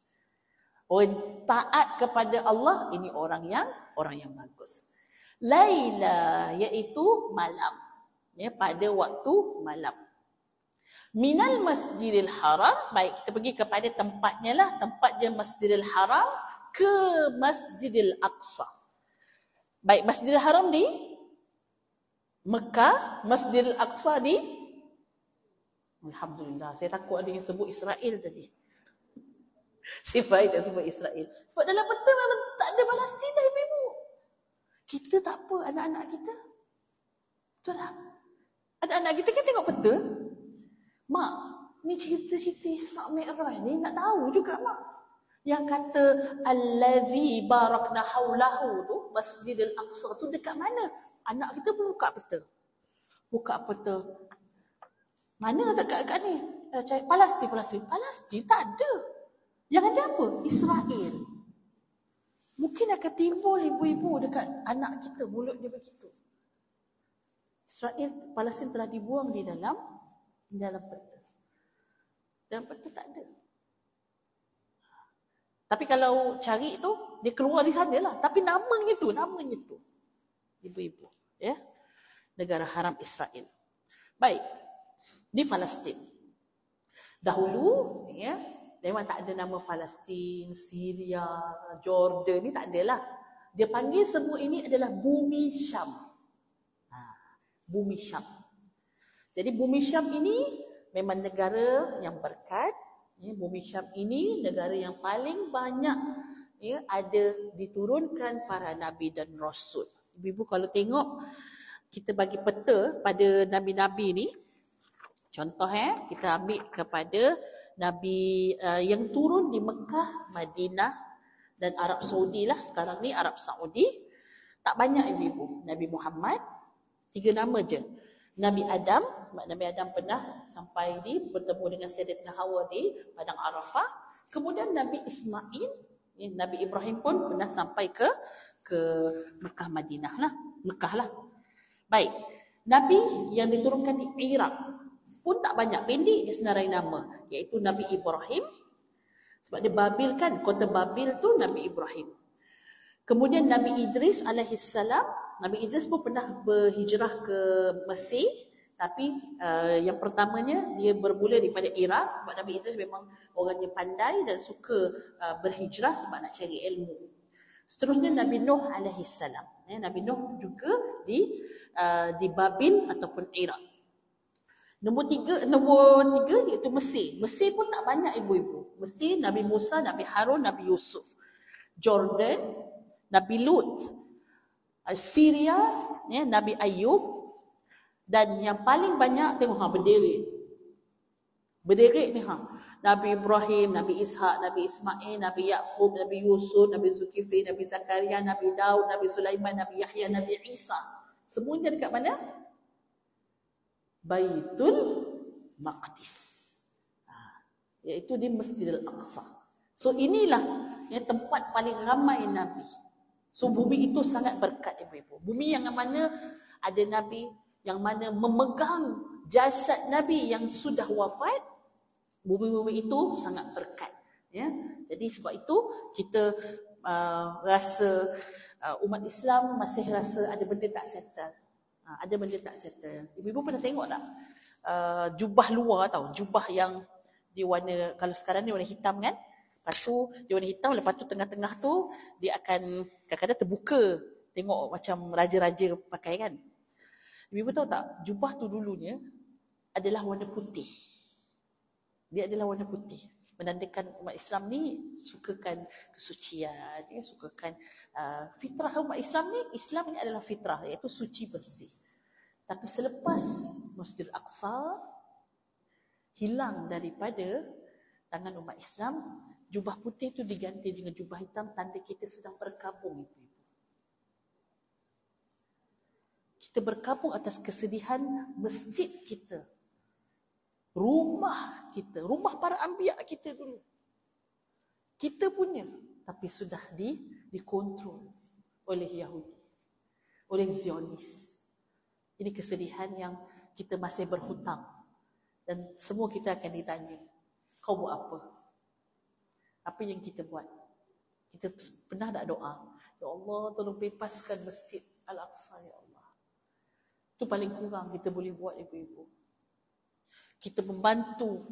Orang taat kepada Allah, ini orang yang bagus. Laila, iaitu malam. Ya, pada waktu malam. Minal Masjidil Haram, baik kita pergi kepada tempatnya lah, tempatnya Masjidil Haram ke Masjidil Aqsa. Baik, Masjidil Haram di Mekah, Masjidil Aqsa di, alhamdulillah, saya takut ada yang sebut Israel tadi. Sifai tak sebut Israel. Sebab dalam peta memang tak ada Palestin dah, ibu. Kita tak apa, anak-anak kita. Betul tak? Anak-anak kita tengok peta. Mak, ni cerita-cerita Isra' Mi'raj ni nak tahu juga mak. Yang kata allazi barakna haulahu tu, Masjidil Aqsa tu dekat mana? Anak kita pun buka peta. Buka peta. Mana dekat ni? Palestin tak ada. Yang ada apa? Israel. Mungkin akan timbul ibu-ibu dekat anak kita, mulut dia begitu. Israel, Palestin telah dibuang di dalam peta. Dalam peta tak ada. Tapi kalau cari tu, dia keluar di sana lah. Tapi namanya tu. Ibu-ibu. Ya? Negara haram Israel. Baik. Di Palestin. Dahulu, ya, memang tak ada nama Palestin, Syria, Jordan, ni tak adalah. Dia panggil semua ini adalah bumi Syam. Bumi Syam. Jadi bumi Syam ini memang negara yang berkat. Ya, bumi Syam ini negara yang paling banyak ada diturunkan para nabi dan rasul. Ibu-ibu kalau tengok, kita bagi peta pada nabi-nabi ni. Contoh kita ambil kepada Nabi yang turun di Mekah, Madinah dan Arab Saudi lah. Sekarang ni Arab Saudi. Tak banyak ibu-ibu. Nabi Muhammad, 3 nama je. Nabi Adam pernah sampai bertemu dengan Sayyidatina Hawa di Padang Arafah. Kemudian Nabi Ismail, Nabi Ibrahim pun pernah sampai ke Mekah, Madinah lah. Mekah lah. Baik. Nabi yang diturunkan di Iraq pun tak banyak, pendek je senarai nama, iaitu Nabi Ibrahim. Sebab dia Babil kan, kota Babil tu Nabi Ibrahim. Kemudian Nabi Idris alaihissalam, Nabi Idris pun pernah berhijrah ke Mesir, tapi yang pertamanya dia bermula daripada Iraq. Sebab Nabi Idris memang orangnya pandai dan suka berhijrah sebab nak cari ilmu. Seterusnya Nabi Nuh alaihissalam. Nabi Nuh juga di Babil ataupun Iraq. Nombor tiga iaitu Mesir. Mesir pun tak banyak ibu-ibu. Mesir, Nabi Musa, Nabi Harun, Nabi Yusuf. Jordan, Nabi Lut. Syria, Nabi Ayub. Dan yang paling banyak tengok berderet. Berderet ni Nabi Ibrahim, Nabi Ishak, Nabi Ismail, Nabi Yaqub, Nabi Yusuf, Nabi Zulkifli, Nabi Zakaria, Nabi Daud, Nabi Sulaiman, Nabi Yahya, Nabi Isa. Semuanya dekat mana? Baitul Maqdis. Iaitu di Masjidil Aqsa. So inilah tempat paling ramai Nabi. So bumi itu sangat berkat ibu-ibu. Bumi yang mana ada Nabi, yang mana memegang jasad Nabi yang sudah wafat. Bumi-bumi itu sangat berkat. Ya? Jadi sebab itu kita rasa umat Islam masih rasa ada benda tak settle. Ada benda tak settle. Ibu-ibu pernah tengok tak? Jubah luar jubah yang dia warna, kalau sekarang ni warna hitam kan? Lepas tu dia warna hitam, lepas tu tengah-tengah tu dia akan kadang-kadang terbuka. Tengok macam raja-raja pakai kan? Ibu-ibu tahu tak? Jubah tu dulunya adalah warna putih. Dia adalah warna putih. Menandakan umat Islam ni sukakan kesucian, sukakan fitrah umat Islam ni. Islam ni adalah fitrah, iaitu suci bersih. Tapi selepas Masjidil Aqsa hilang daripada tangan umat Islam, jubah putih itu diganti dengan jubah hitam, tanda kita sedang berkabung itu. Kita berkabung atas kesedihan masjid kita, rumah kita, rumah para anbiya kita dulu. Kita punya, tapi sudah dikontrol oleh Yahudi, oleh Zionis. Ini kesedihan yang kita masih berhutang. Dan semua kita akan ditanya, kau buat apa? Apa yang kita buat? Kita pernah tak doa? Ya Allah, tolong bebaskan Masjid Al-Aqsa, ya Allah. Itu paling kurang kita boleh buat, ibu-ibu. Kita membantu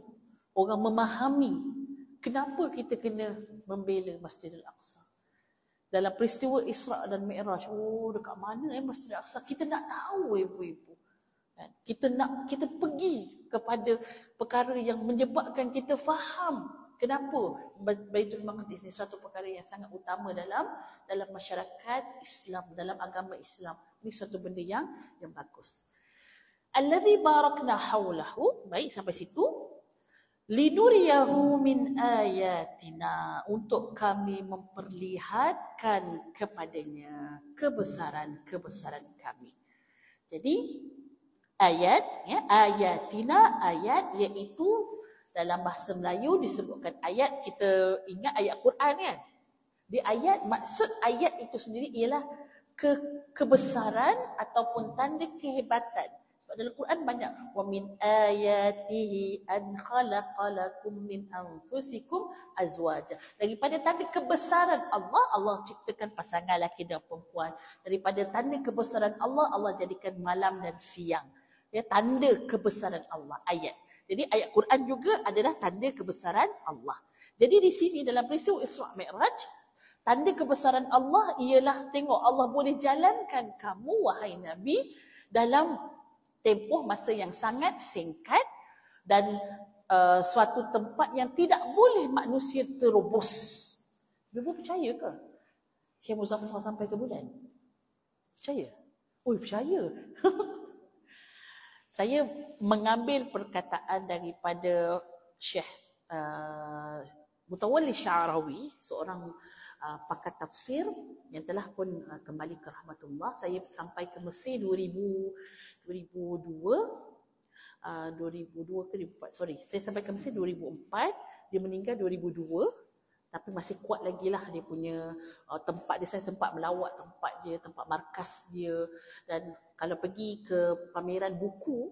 orang memahami kenapa kita kena membela Masjid Al-Aqsa. Dalam peristiwa Isra' dan Mi'raj, dekat mana Masjid Al-Aqsa? Kita nak tahu, ibu-ibu. Kita pergi kepada perkara yang menyebabkan kita faham kenapa Baitul Maqdis ni satu perkara yang sangat utama dalam masyarakat Islam, dalam agama Islam. Ini suatu benda yang bagus. Alladzi barakna haulahu, baik sampai situ. Linuriyahu min ayatina, untuk kami memperlihatkan kepadanya kebesaran-kebesaran kami. Jadi ayat, ayatina, ayat iaitu dalam bahasa Melayu disebutkan ayat. Kita ingat ayat Quran kan? Di ayat, maksud ayat itu sendiri ialah kebesaran ataupun tanda kehebatan. Sebab dalam Quran banyak, wa min ayatihi an khalaqalakum min anfusikum azwaja. Daripada tanda kebesaran Allah, Allah ciptakan pasangan lelaki dan perempuan. Daripada tanda kebesaran Allah, Allah jadikan malam dan siang. Tanda kebesaran Allah, ayat. Jadi ayat Quran juga adalah tanda kebesaran Allah. Jadi di sini dalam peristiwa Isra' Mi'raj, tanda kebesaran Allah ialah tengok Allah boleh jalankan kamu, wahai Nabi, dalam tempoh masa yang sangat singkat dan suatu tempat yang tidak boleh manusia terobos. Ibu percaya ke Syekh Muzaffar sampai ke bulan? Percaya? Percaya. Saya mengambil perkataan daripada Syekh Mutawalli Sya'rawi, seorang pakar tafsir yang telah pun kembali ke rahmatullah. Saya sampai ke Mesir 2002 ke 2004. Sorry, saya sampai ke Mesir 2004, dia meninggal 2002. Tapi masih kuat lagi lah dia punya tempat dia. Saya sempat melawat tempat dia, tempat markas dia. Dan kalau pergi ke pameran buku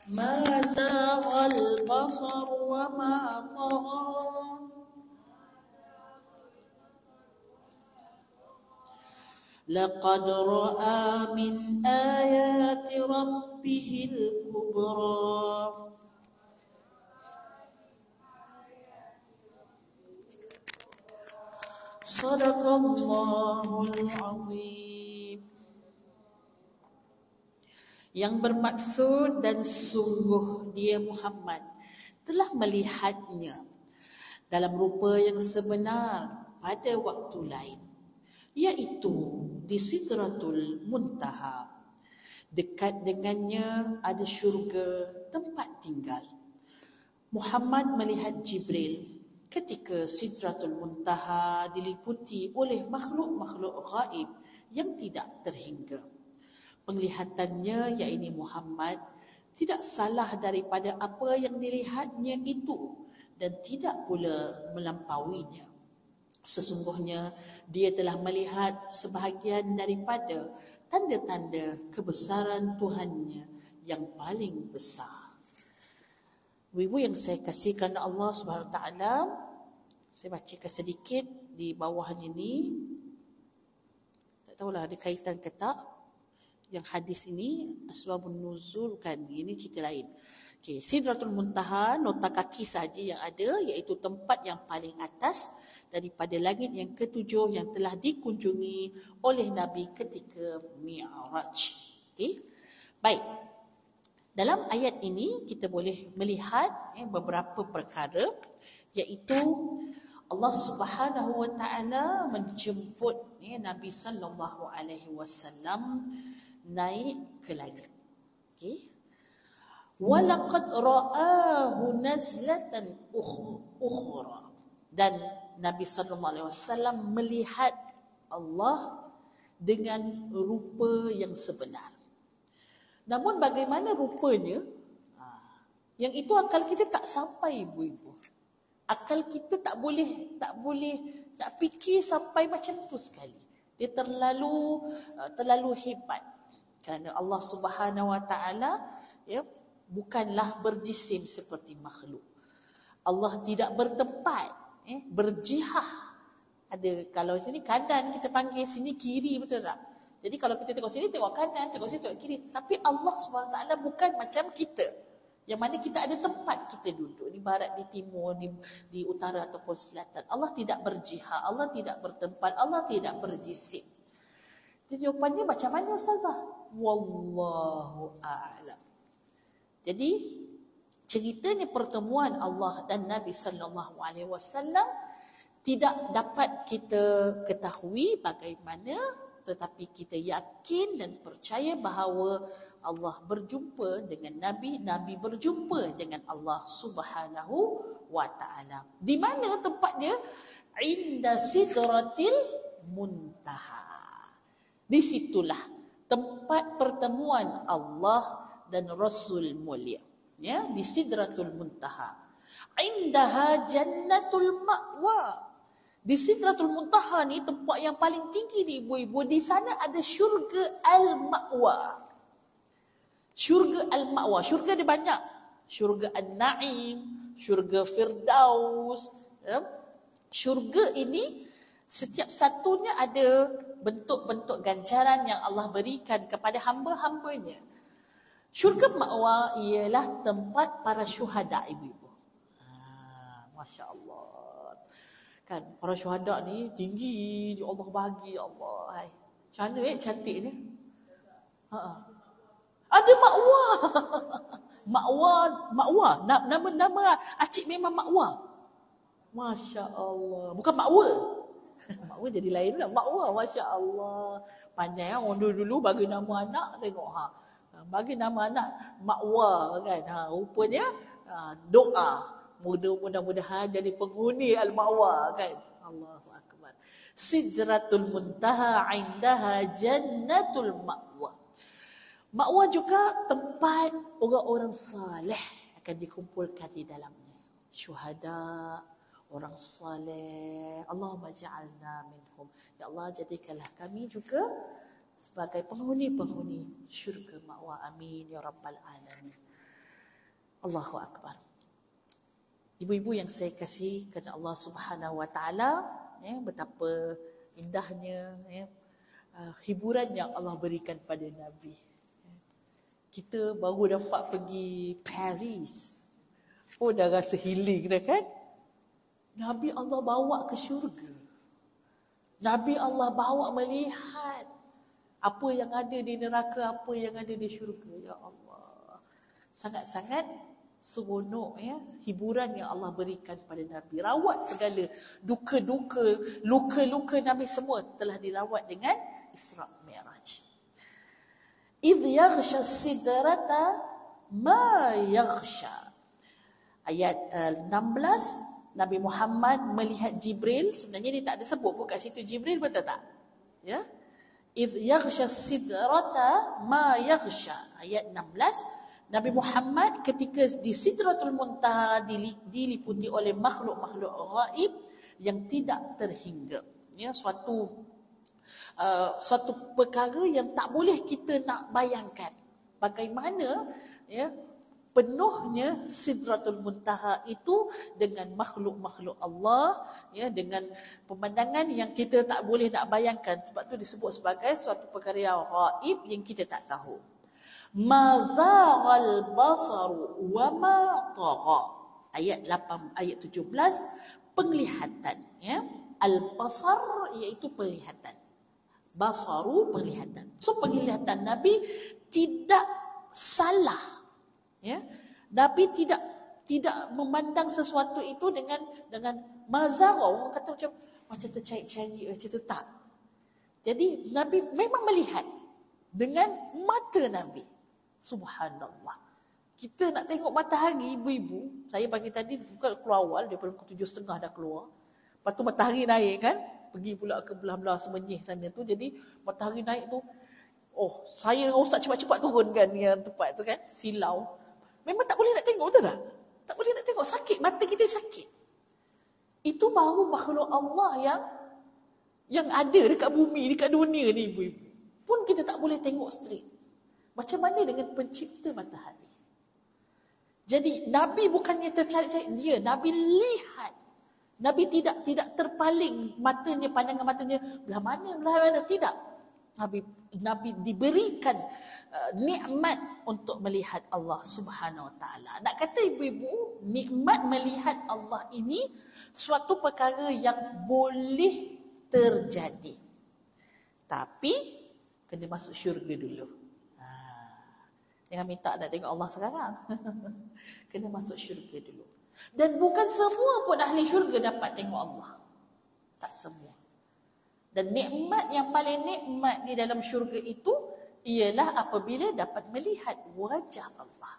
ما زاغ البصر وما طغى لقد رأى من آيات ربه الكبرى صدق الله العظيم. Yang bermaksud dan sungguh dia Muhammad telah melihatnya dalam rupa yang sebenar pada waktu lain, iaitu di Sidratul Muntaha. Dekat dengannya ada syurga tempat tinggal. Muhammad melihat Jibril ketika Sidratul Muntaha diliputi oleh makhluk-makhluk gaib yang tidak terhingga. Penglihatannya, yakni Muhammad, tidak salah daripada apa yang dilihatnya itu dan tidak pula melampauinya. Sesungguhnya dia telah melihat sebahagian daripada tanda-tanda kebesaran Tuhannya yang paling besar. Ibu yang saya kasih kerana Allah Subhanahu Wa Taala, saya bacakan sedikit di bawah ini. Tak tahulah ada kaitan ke tak. Yang hadis ini asbabun nuzul kan, ini cerita lain. Okey, Sidratul Muntaha nota kaki saja yang ada, iaitu tempat yang paling atas daripada langit yang ketujuh yang telah dikunjungi oleh Nabi ketika Mi'raj. Okey. Baik. Dalam ayat ini kita boleh melihat beberapa perkara, iaitu Allah Subhanahu Wa Taala menjemput Nabi sallallahu alaihi wasallam naik ke langit. Okey. Walaqad ra'ahu nazlatan ukhra. Dan Nabi sallallahu alaihi wasallam melihat Allah dengan rupa yang sebenar. Namun bagaimana rupanya? Yang itu akal kita tak sampai, ibu-ibu. Akal kita tak boleh nak fikir sampai macam tu sekali. Dia terlalu hebat. Kerana Allah Subhanahu Wa Taala bukanlah berjisim seperti makhluk. Allah tidak bertempat, berjihah. Ada kalau sini kanan kita panggil sini kiri, betul tak? Jadi kalau kita tengok sini tengok kanan, tengok sini tengok kiri. Tapi Allah Subhanahu Wa Taala bukan macam kita. Yang mana kita ada tempat kita duduk, di barat, di timur, di utara ataupun selatan. Allah tidak berjihad, Allah tidak bertempat, Allah tidak berjisim. Jadi jawapannya macam mana Ustazah? Wallahu a'lam. Jadi ceritanya pertemuan Allah dan Nabi sallallahu alaihi wasallam tidak dapat kita ketahui bagaimana, tetapi kita yakin dan percaya bahawa Allah berjumpa dengan Nabi, Nabi berjumpa dengan Allah Subhanahu Wa Taala. Di mana tempatnya? Inda Sidratil Muntaha. Di situlah tempat pertemuan Allah dan Rasul mulia. Ya, di Sidratul Muntaha. Indaha Jannatul Ma'wa. Di Sidratul Muntaha ni tempat yang paling tinggi ni ibu-ibu. Di sana ada syurga Al-Ma'wa. Syurga Al-Ma'wa. Syurga dia banyak. Syurga An-Na'im, syurga Firdaus. Ya. Syurga ini setiap satunya ada bentuk-bentuk ganjaran yang Allah berikan kepada hamba-hambanya. Syurga Ma'wa ialah tempat para syuhada, ibu-ibu. Masya Allah. Kan para syuhada ni tinggi, Allah bagi, Allah. Hai. Macam mana cantik ni? Ada Ma'wa. Ma'wa. Nama acik memang Ma'wa. Masya Allah. Bukan Ma'wa. Ma'wa jadi lain pula. Ma'wa, Masya Allah. Pandai orang dulu bagi nama anak, tengok bagi nama anak Ma'wa kan. Rupanya doa. Mudah-mudahan jadi penghuni Al-Ma'wa kan. Allahu Akbar. Sidratul Muntaha indaha Jannatul Ma'wa. Ma'wa juga tempat orang-orang saleh akan dikumpulkan di dalamnya. Syuhada, orang saleh. Allahumma ja'alna minhum. Ya Allah, jadikanlah kami juga sebagai penghuni-penghuni syurga Ma'wa. Amin ya rabbal alamin. Allahu Akbar. Ibu-ibu yang saya kasihi kerana Allah Subhanahu Wa Taala, betapa indahnya hiburan yang Allah berikan pada Nabi. Kita baru dapat pergi Paris, dah rasa healing dah kan. Nabi Allah bawa ke syurga. Nabi Allah bawa melihat apa yang ada di neraka, apa yang ada di syurga. Ya Allah, sangat-sangat seronok hiburan yang Allah berikan pada Nabi. Rawat segala duka-duka, luka-luka Nabi semua telah dirawat dengan Isra Mi'raj. Idh yaghsha sidrata ma yaghsha. Ayat 16, Nabi Muhammad melihat Jibril. Sebenarnya dia tak ada sebut pun kat situ Jibril, betul tak? Ya. Idh yaghsha sidrata ma yaghsha. Ayat 16, Nabi Muhammad ketika di Sidratul Muntaha diliputi oleh makhluk-makhluk gaib yang tidak terhingga. Ya, suatu perkara yang tak boleh kita nak bayangkan. Bagaimana penuhnya Sidratul Muntaha itu dengan makhluk-makhluk Allah, dengan pemandangan yang kita tak boleh nak bayangkan. Sebab tu disebut sebagai suatu perkara yang gaib yang kita tak tahu. Ma zaghal basaru wa ma tagha. Ayat 17, penglihatan. Al-basar iaitu penglihatan. Basaru, penglihatan. So penglihatan Nabi tidak salah. Nabi tidak memandang sesuatu itu dengan mazara. Orang kata macam tercari-cari, macam tu tak. Jadi Nabi memang melihat dengan mata Nabi. Subhanallah. Kita nak tengok matahari, ibu-ibu. Saya pagi tadi bukan keluar awal, daripada pukul 7.30 dah keluar. Lepas tu matahari naik kan. Pergi pula ke belah-belah Semenyih sana tu. Jadi matahari naik tu, saya dengan Ustaz cepat-cepat turun kan yang tempat tu kan, silau. Memang tak boleh nak tengok, betul tak? Tak boleh nak tengok, sakit, mata kita sakit. Itu baru makhluk Allah yang ada dekat bumi, dekat dunia ni ibu-ibu. Pun kita tak boleh tengok straight. Macam mana dengan pencipta matahari? Jadi Nabi bukannya tercari-cari, Nabi lihat. Nabi tidak terpaling matanya, pandangan matanya belah mana, tidak. Nabi diberikan nikmat untuk melihat Allah Subhanahu Wa Taala. Nak kata ibu-ibu, nikmat melihat Allah ini suatu perkara yang boleh terjadi. Tapi kena masuk syurga dulu. Jangan minta nak tengok Allah sekarang. Kena masuk syurga dulu. Dan bukan semua pun ahli syurga dapat tengok Allah. Tak semua. Dan nikmat yang paling nikmat di dalam syurga itu ialah apabila dapat melihat wajah Allah.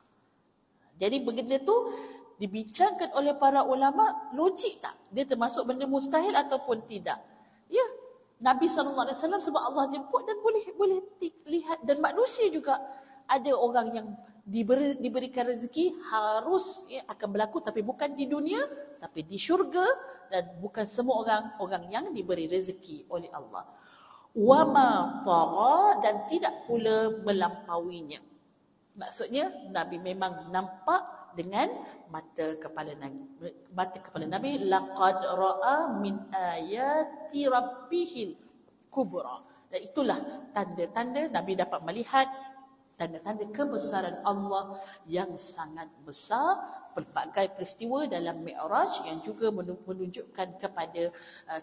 Jadi benda tu dibincangkan oleh para ulama, logik tak? Dia termasuk benda mustahil ataupun tidak? Ya, Nabi SAW sebab Allah jemput dan boleh lihat. Dan manusia juga ada orang yang diberikan rezeki harus akan berlaku, tapi bukan di dunia, tapi di syurga. Dan bukan semua orang yang diberi rezeki oleh Allah. Wa ma tagha, dan tidak pula melampauinya. Maksudnya Nabi memang nampak dengan mata kepala Nabi. Laqad ra'a min ayati rabbihil kubra. Dan itulah tanda-tanda Nabi dapat melihat tanda-tanda kebesaran Allah yang sangat besar. Pelbagai peristiwa dalam Mi'raj yang juga menunjukkan kepada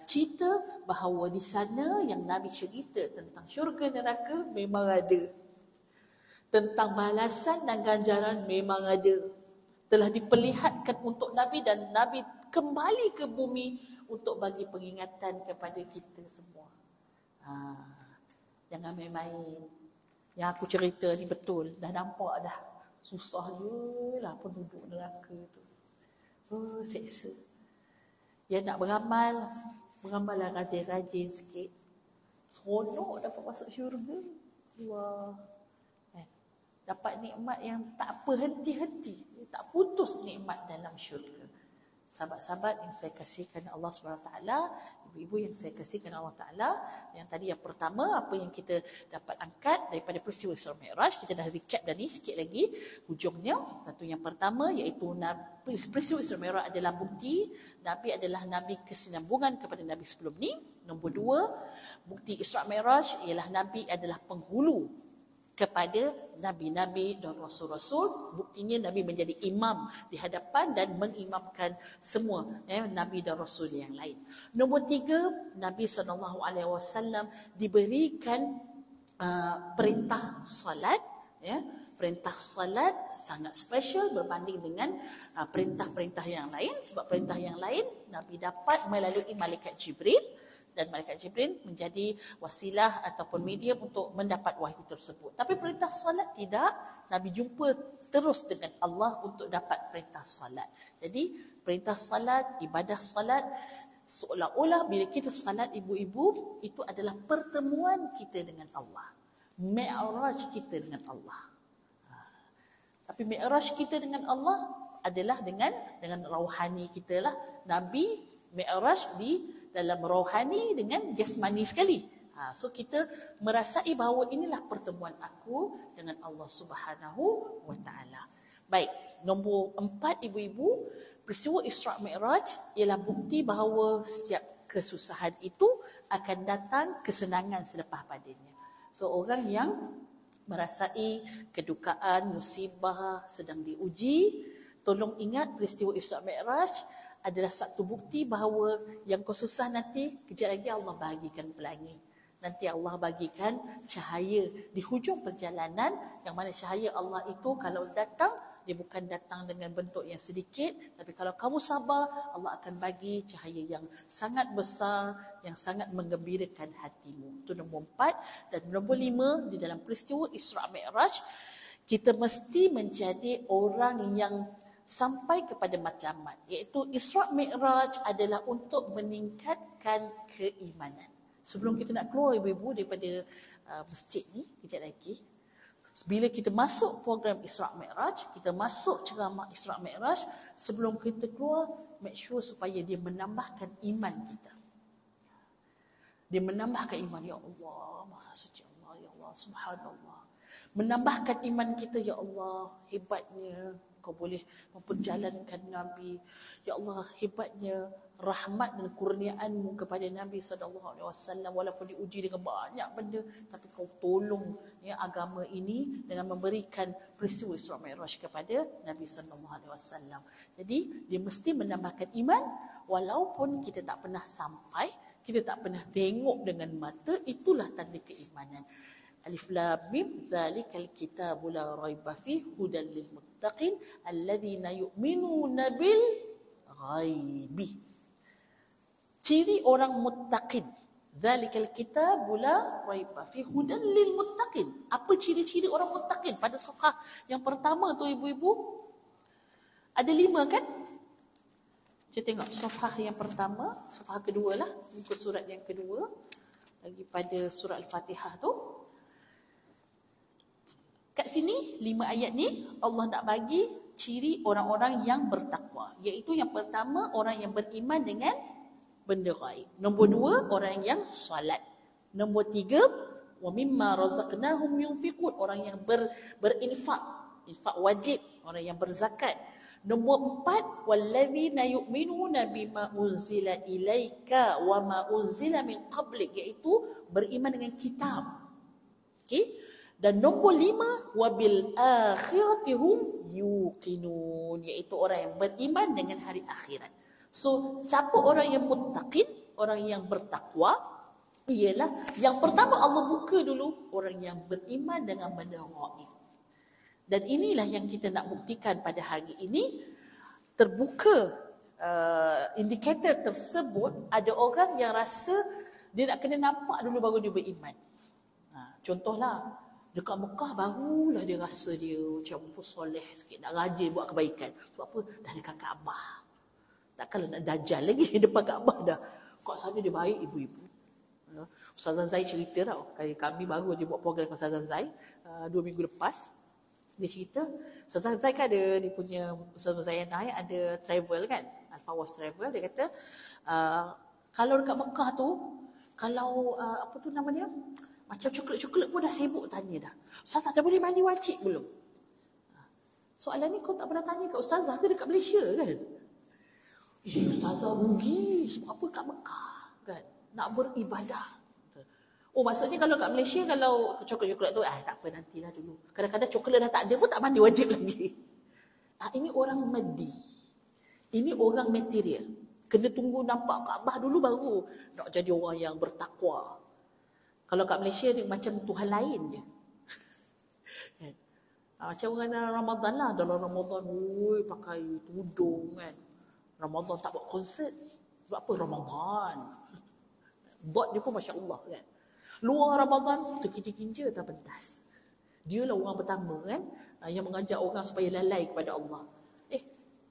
kita bahawa di sana yang Nabi cerita tentang syurga neraka memang ada. Tentang balasan dan ganjaran memang ada. Telah diperlihatkan untuk Nabi dan Nabi kembali ke bumi untuk bagi peringatan kepada kita semua. Jangan main-main. Yang aku cerita ni betul. Dah nampak dah. Susah je lah penduduk neraka tu. Seksa. Yang nak beramallah rajin-rajin sikit. Seronok dapat masuk syurga. Wah. Dapat nikmat yang tak apa henti-henti. Tak putus nikmat dalam syurga. Sahabat-sahabat yang saya kasihkan Allah SWT, ibu-ibu yang saya kasihkan Allah Ta'ala, yang tadi yang pertama, apa yang kita dapat angkat daripada peristiwa Isra Mi'raj, kita dah recap dah ni sikit lagi, hujungnya. Tentu yang pertama iaitu peristiwa Isra Mi'raj adalah bukti Nabi adalah Nabi kesinambungan kepada Nabi sebelum ni. Nombor dua, bukti Isra Mi'raj ialah Nabi adalah penghulu kepada Nabi-Nabi dan Rasul-Rasul. Buktinya Nabi menjadi imam di hadapan dan mengimamkan semua Nabi dan Rasul yang lain. Nombor tiga, Nabi SAW diberikan perintah salat. Perintah salat sangat special berbanding dengan perintah-perintah yang lain. Sebab perintah yang lain Nabi dapat melalui Malaikat Jibril. Dan Malaikat Jibril menjadi wasilah ataupun medium untuk mendapat wahyu tersebut. Tapi perintah salat tidak. Nabi jumpa terus dengan Allah untuk dapat perintah salat. Jadi perintah salat, ibadah salat, seolah-olah bila kita salat ibu-ibu, itu adalah pertemuan kita dengan Allah. Mi'raj kita dengan Allah. Tapi mi'raj kita dengan Allah adalah dengan rauhani kita lah. Nabi mi'raj di dalam rohani dengan jasmani sekali. So kita merasai bahawa inilah pertemuan aku dengan Allah Subhanahu wa Ta'ala. Baik, nombor 4 ibu-ibu, peristiwa Isra Mi'raj ialah bukti bahawa setiap kesusahan itu akan datang kesenangan selepas padanya. So orang yang merasai kedukaan, musibah, sedang diuji, tolong ingat peristiwa Isra Mi'raj adalah satu bukti bahawa yang kau susah nanti, kejap lagi Allah bagikan pelangi. Nanti Allah bagikan cahaya di hujung perjalanan, yang mana cahaya Allah itu kalau datang, dia bukan datang dengan bentuk yang sedikit, tapi kalau kamu sabar, Allah akan bagi cahaya yang sangat besar, yang sangat menggembirakan hatimu. Itu nombor 4. Dan nombor 5, di dalam peristiwa Isra Mi'raj, kita mesti menjadi orang yang sampai kepada matlamat, iaitu Isra Mi'raj adalah untuk meningkatkan keimanan. Sebelum kita nak keluar ibu-ibu daripada masjid ni, kejap lagi, bila kita masuk program Isra Mi'raj, kita masuk ceramah Isra Mi'raj, sebelum kita keluar, make sure supaya dia menambahkan iman kita. Dia menambahkan iman, ya Allah, Maha Suci Allah, ya Allah, Subhanallah. Menambahkan iman kita, ya Allah, hebatnya kau boleh memperjalankan Nabi. Ya Allah, hebatnya rahmat dan kurniaanmu kepada Nabi SAW. Walaupun diuji dengan banyak benda, tapi kau tolong agama ini dengan memberikan peristiwa Isra Mi'raj kepada Nabi SAW. Jadi, dia mesti menambahkan iman, walaupun kita tak pernah sampai, kita tak pernah tengok dengan mata, itulah tanda keimanan. Alif Lam Mim, dzalikal kitabu la raiba fihi hudan lil muttaqin alladzina yu'minuna bil ghaibi. Ciri orang muttaqin, dzalikal kitabu la raiba fihi hudan lil muttaqin. Apa ciri-ciri orang muttaqin? Pada safhah yang pertama tu ibu-ibu ada 5 kan? Kita tengok safhah yang pertama, safhah kedua lah, muka surat yang kedua lagi pada surah Al-Fatihah tu. Kat sini 5 ayat ni Allah nak bagi ciri orang-orang yang bertakwa, iaitu yang pertama orang yang beriman dengan benda ghaib. Nombor 2 orang yang solat. Nombor 3 wa mimma razaqnahum yunfiqun, orang yang berinfak, infak wajib, orang yang berzakat. Nombor 4 walladzina yu'minuna bima unzila ilaika wa ma unzila min qablik, iaitu beriman dengan kitab. Okey. Dan nombor 5 wabil akhirati hum yuqinun, iaitu orang yang beriman dengan hari akhirat. So siapa orang yang muttaqin, orang yang bertakwa, ialah yang pertama Allah buka dulu orang yang beriman dengan benda ghaib. Dan inilah yang kita nak buktikan pada hari ini. Terbuka indikator tersebut, ada orang yang rasa dia nak kena nampak dulu baru dia beriman. Contohlah, dekat Mekah barulah dia rasa dia macam soleh sikit, nak rajin buat kebaikan. Sebab apa? Dah dekat Kaabah. Takkanlah nak dajal lagi depan Kaabah dah. Kat sana dia baik ibu-ibu. Ustazah Zai cerita tau. Kami baru je buat program dengan Ustazah Zai 2 minggu lepas. Dia cerita, Ustazah Zai kan ada, dia punya Ustazah Zainah ada travel kan. Al-Fawwas Travel, dia kata kalau dekat Mekah tu, kalau apa tu nama dia, macam coklat-coklat pun dah sibuk tanya dah, Ustazah dah boleh mandi wajib belum? Soalan ni kau tak pernah tanya kat Ustazah ke dekat Malaysia kan? Ustazah rugi, sebab apa kat Mekah kan? Nak beribadah. Oh, maksudnya kalau kat Malaysia, kalau coklat-coklat tu, tak apa, nantilah dulu. Kadang-kadang coklat dah tak ada pun tak mandi wajib lagi. Ini orang madi. Ini orang material. Kena tunggu nampak Kaabah dulu baru nak jadi orang yang bertakwa. Kalau kat Malaysia ni macam Tuhan lain je. Macam orang dalam Ramadan lah. Dalam Ramadan, pakai tudung kan. Ramadan tak buat konsert. Sebab apa? Ramadan. Bot dia pun Masya Allah kan. Luar Ramadan, terkinja-kinja tak pentas. Dia lah orang pertama kan, yang mengajak orang supaya lalai kepada Allah.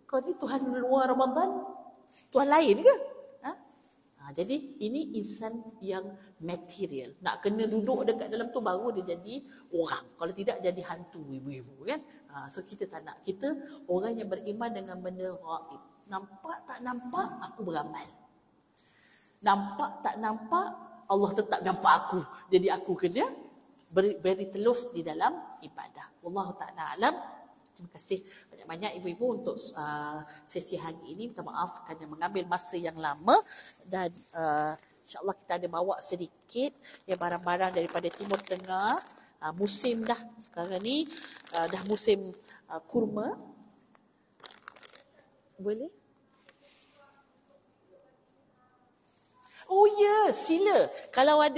Kau ni Tuhan luar Ramadan, Tuhan lain ke? Jadi ini insan yang material. Nak kena duduk dekat dalam tu baru dia jadi orang. Kalau tidak jadi hantu ibu-ibu kan. So kita tak nak. Kita orang yang beriman dengan benda gaib. Nampak tak nampak, aku beramal. Nampak tak nampak, Allah tetap nampak aku. Jadi aku kena beri telus di dalam ibadah. Wallahu ta'ala alam. Terima kasih banyak-banyak ibu-ibu untuk sesi hari ini. Minta maaf kerana mengambil masa yang lama. Dan insyaAllah kita ada bawa sedikit barang-barang daripada Timur Tengah. Musim dah sekarang ni. Dah musim kurma. Boleh? Oh ya, sila. Kalau ada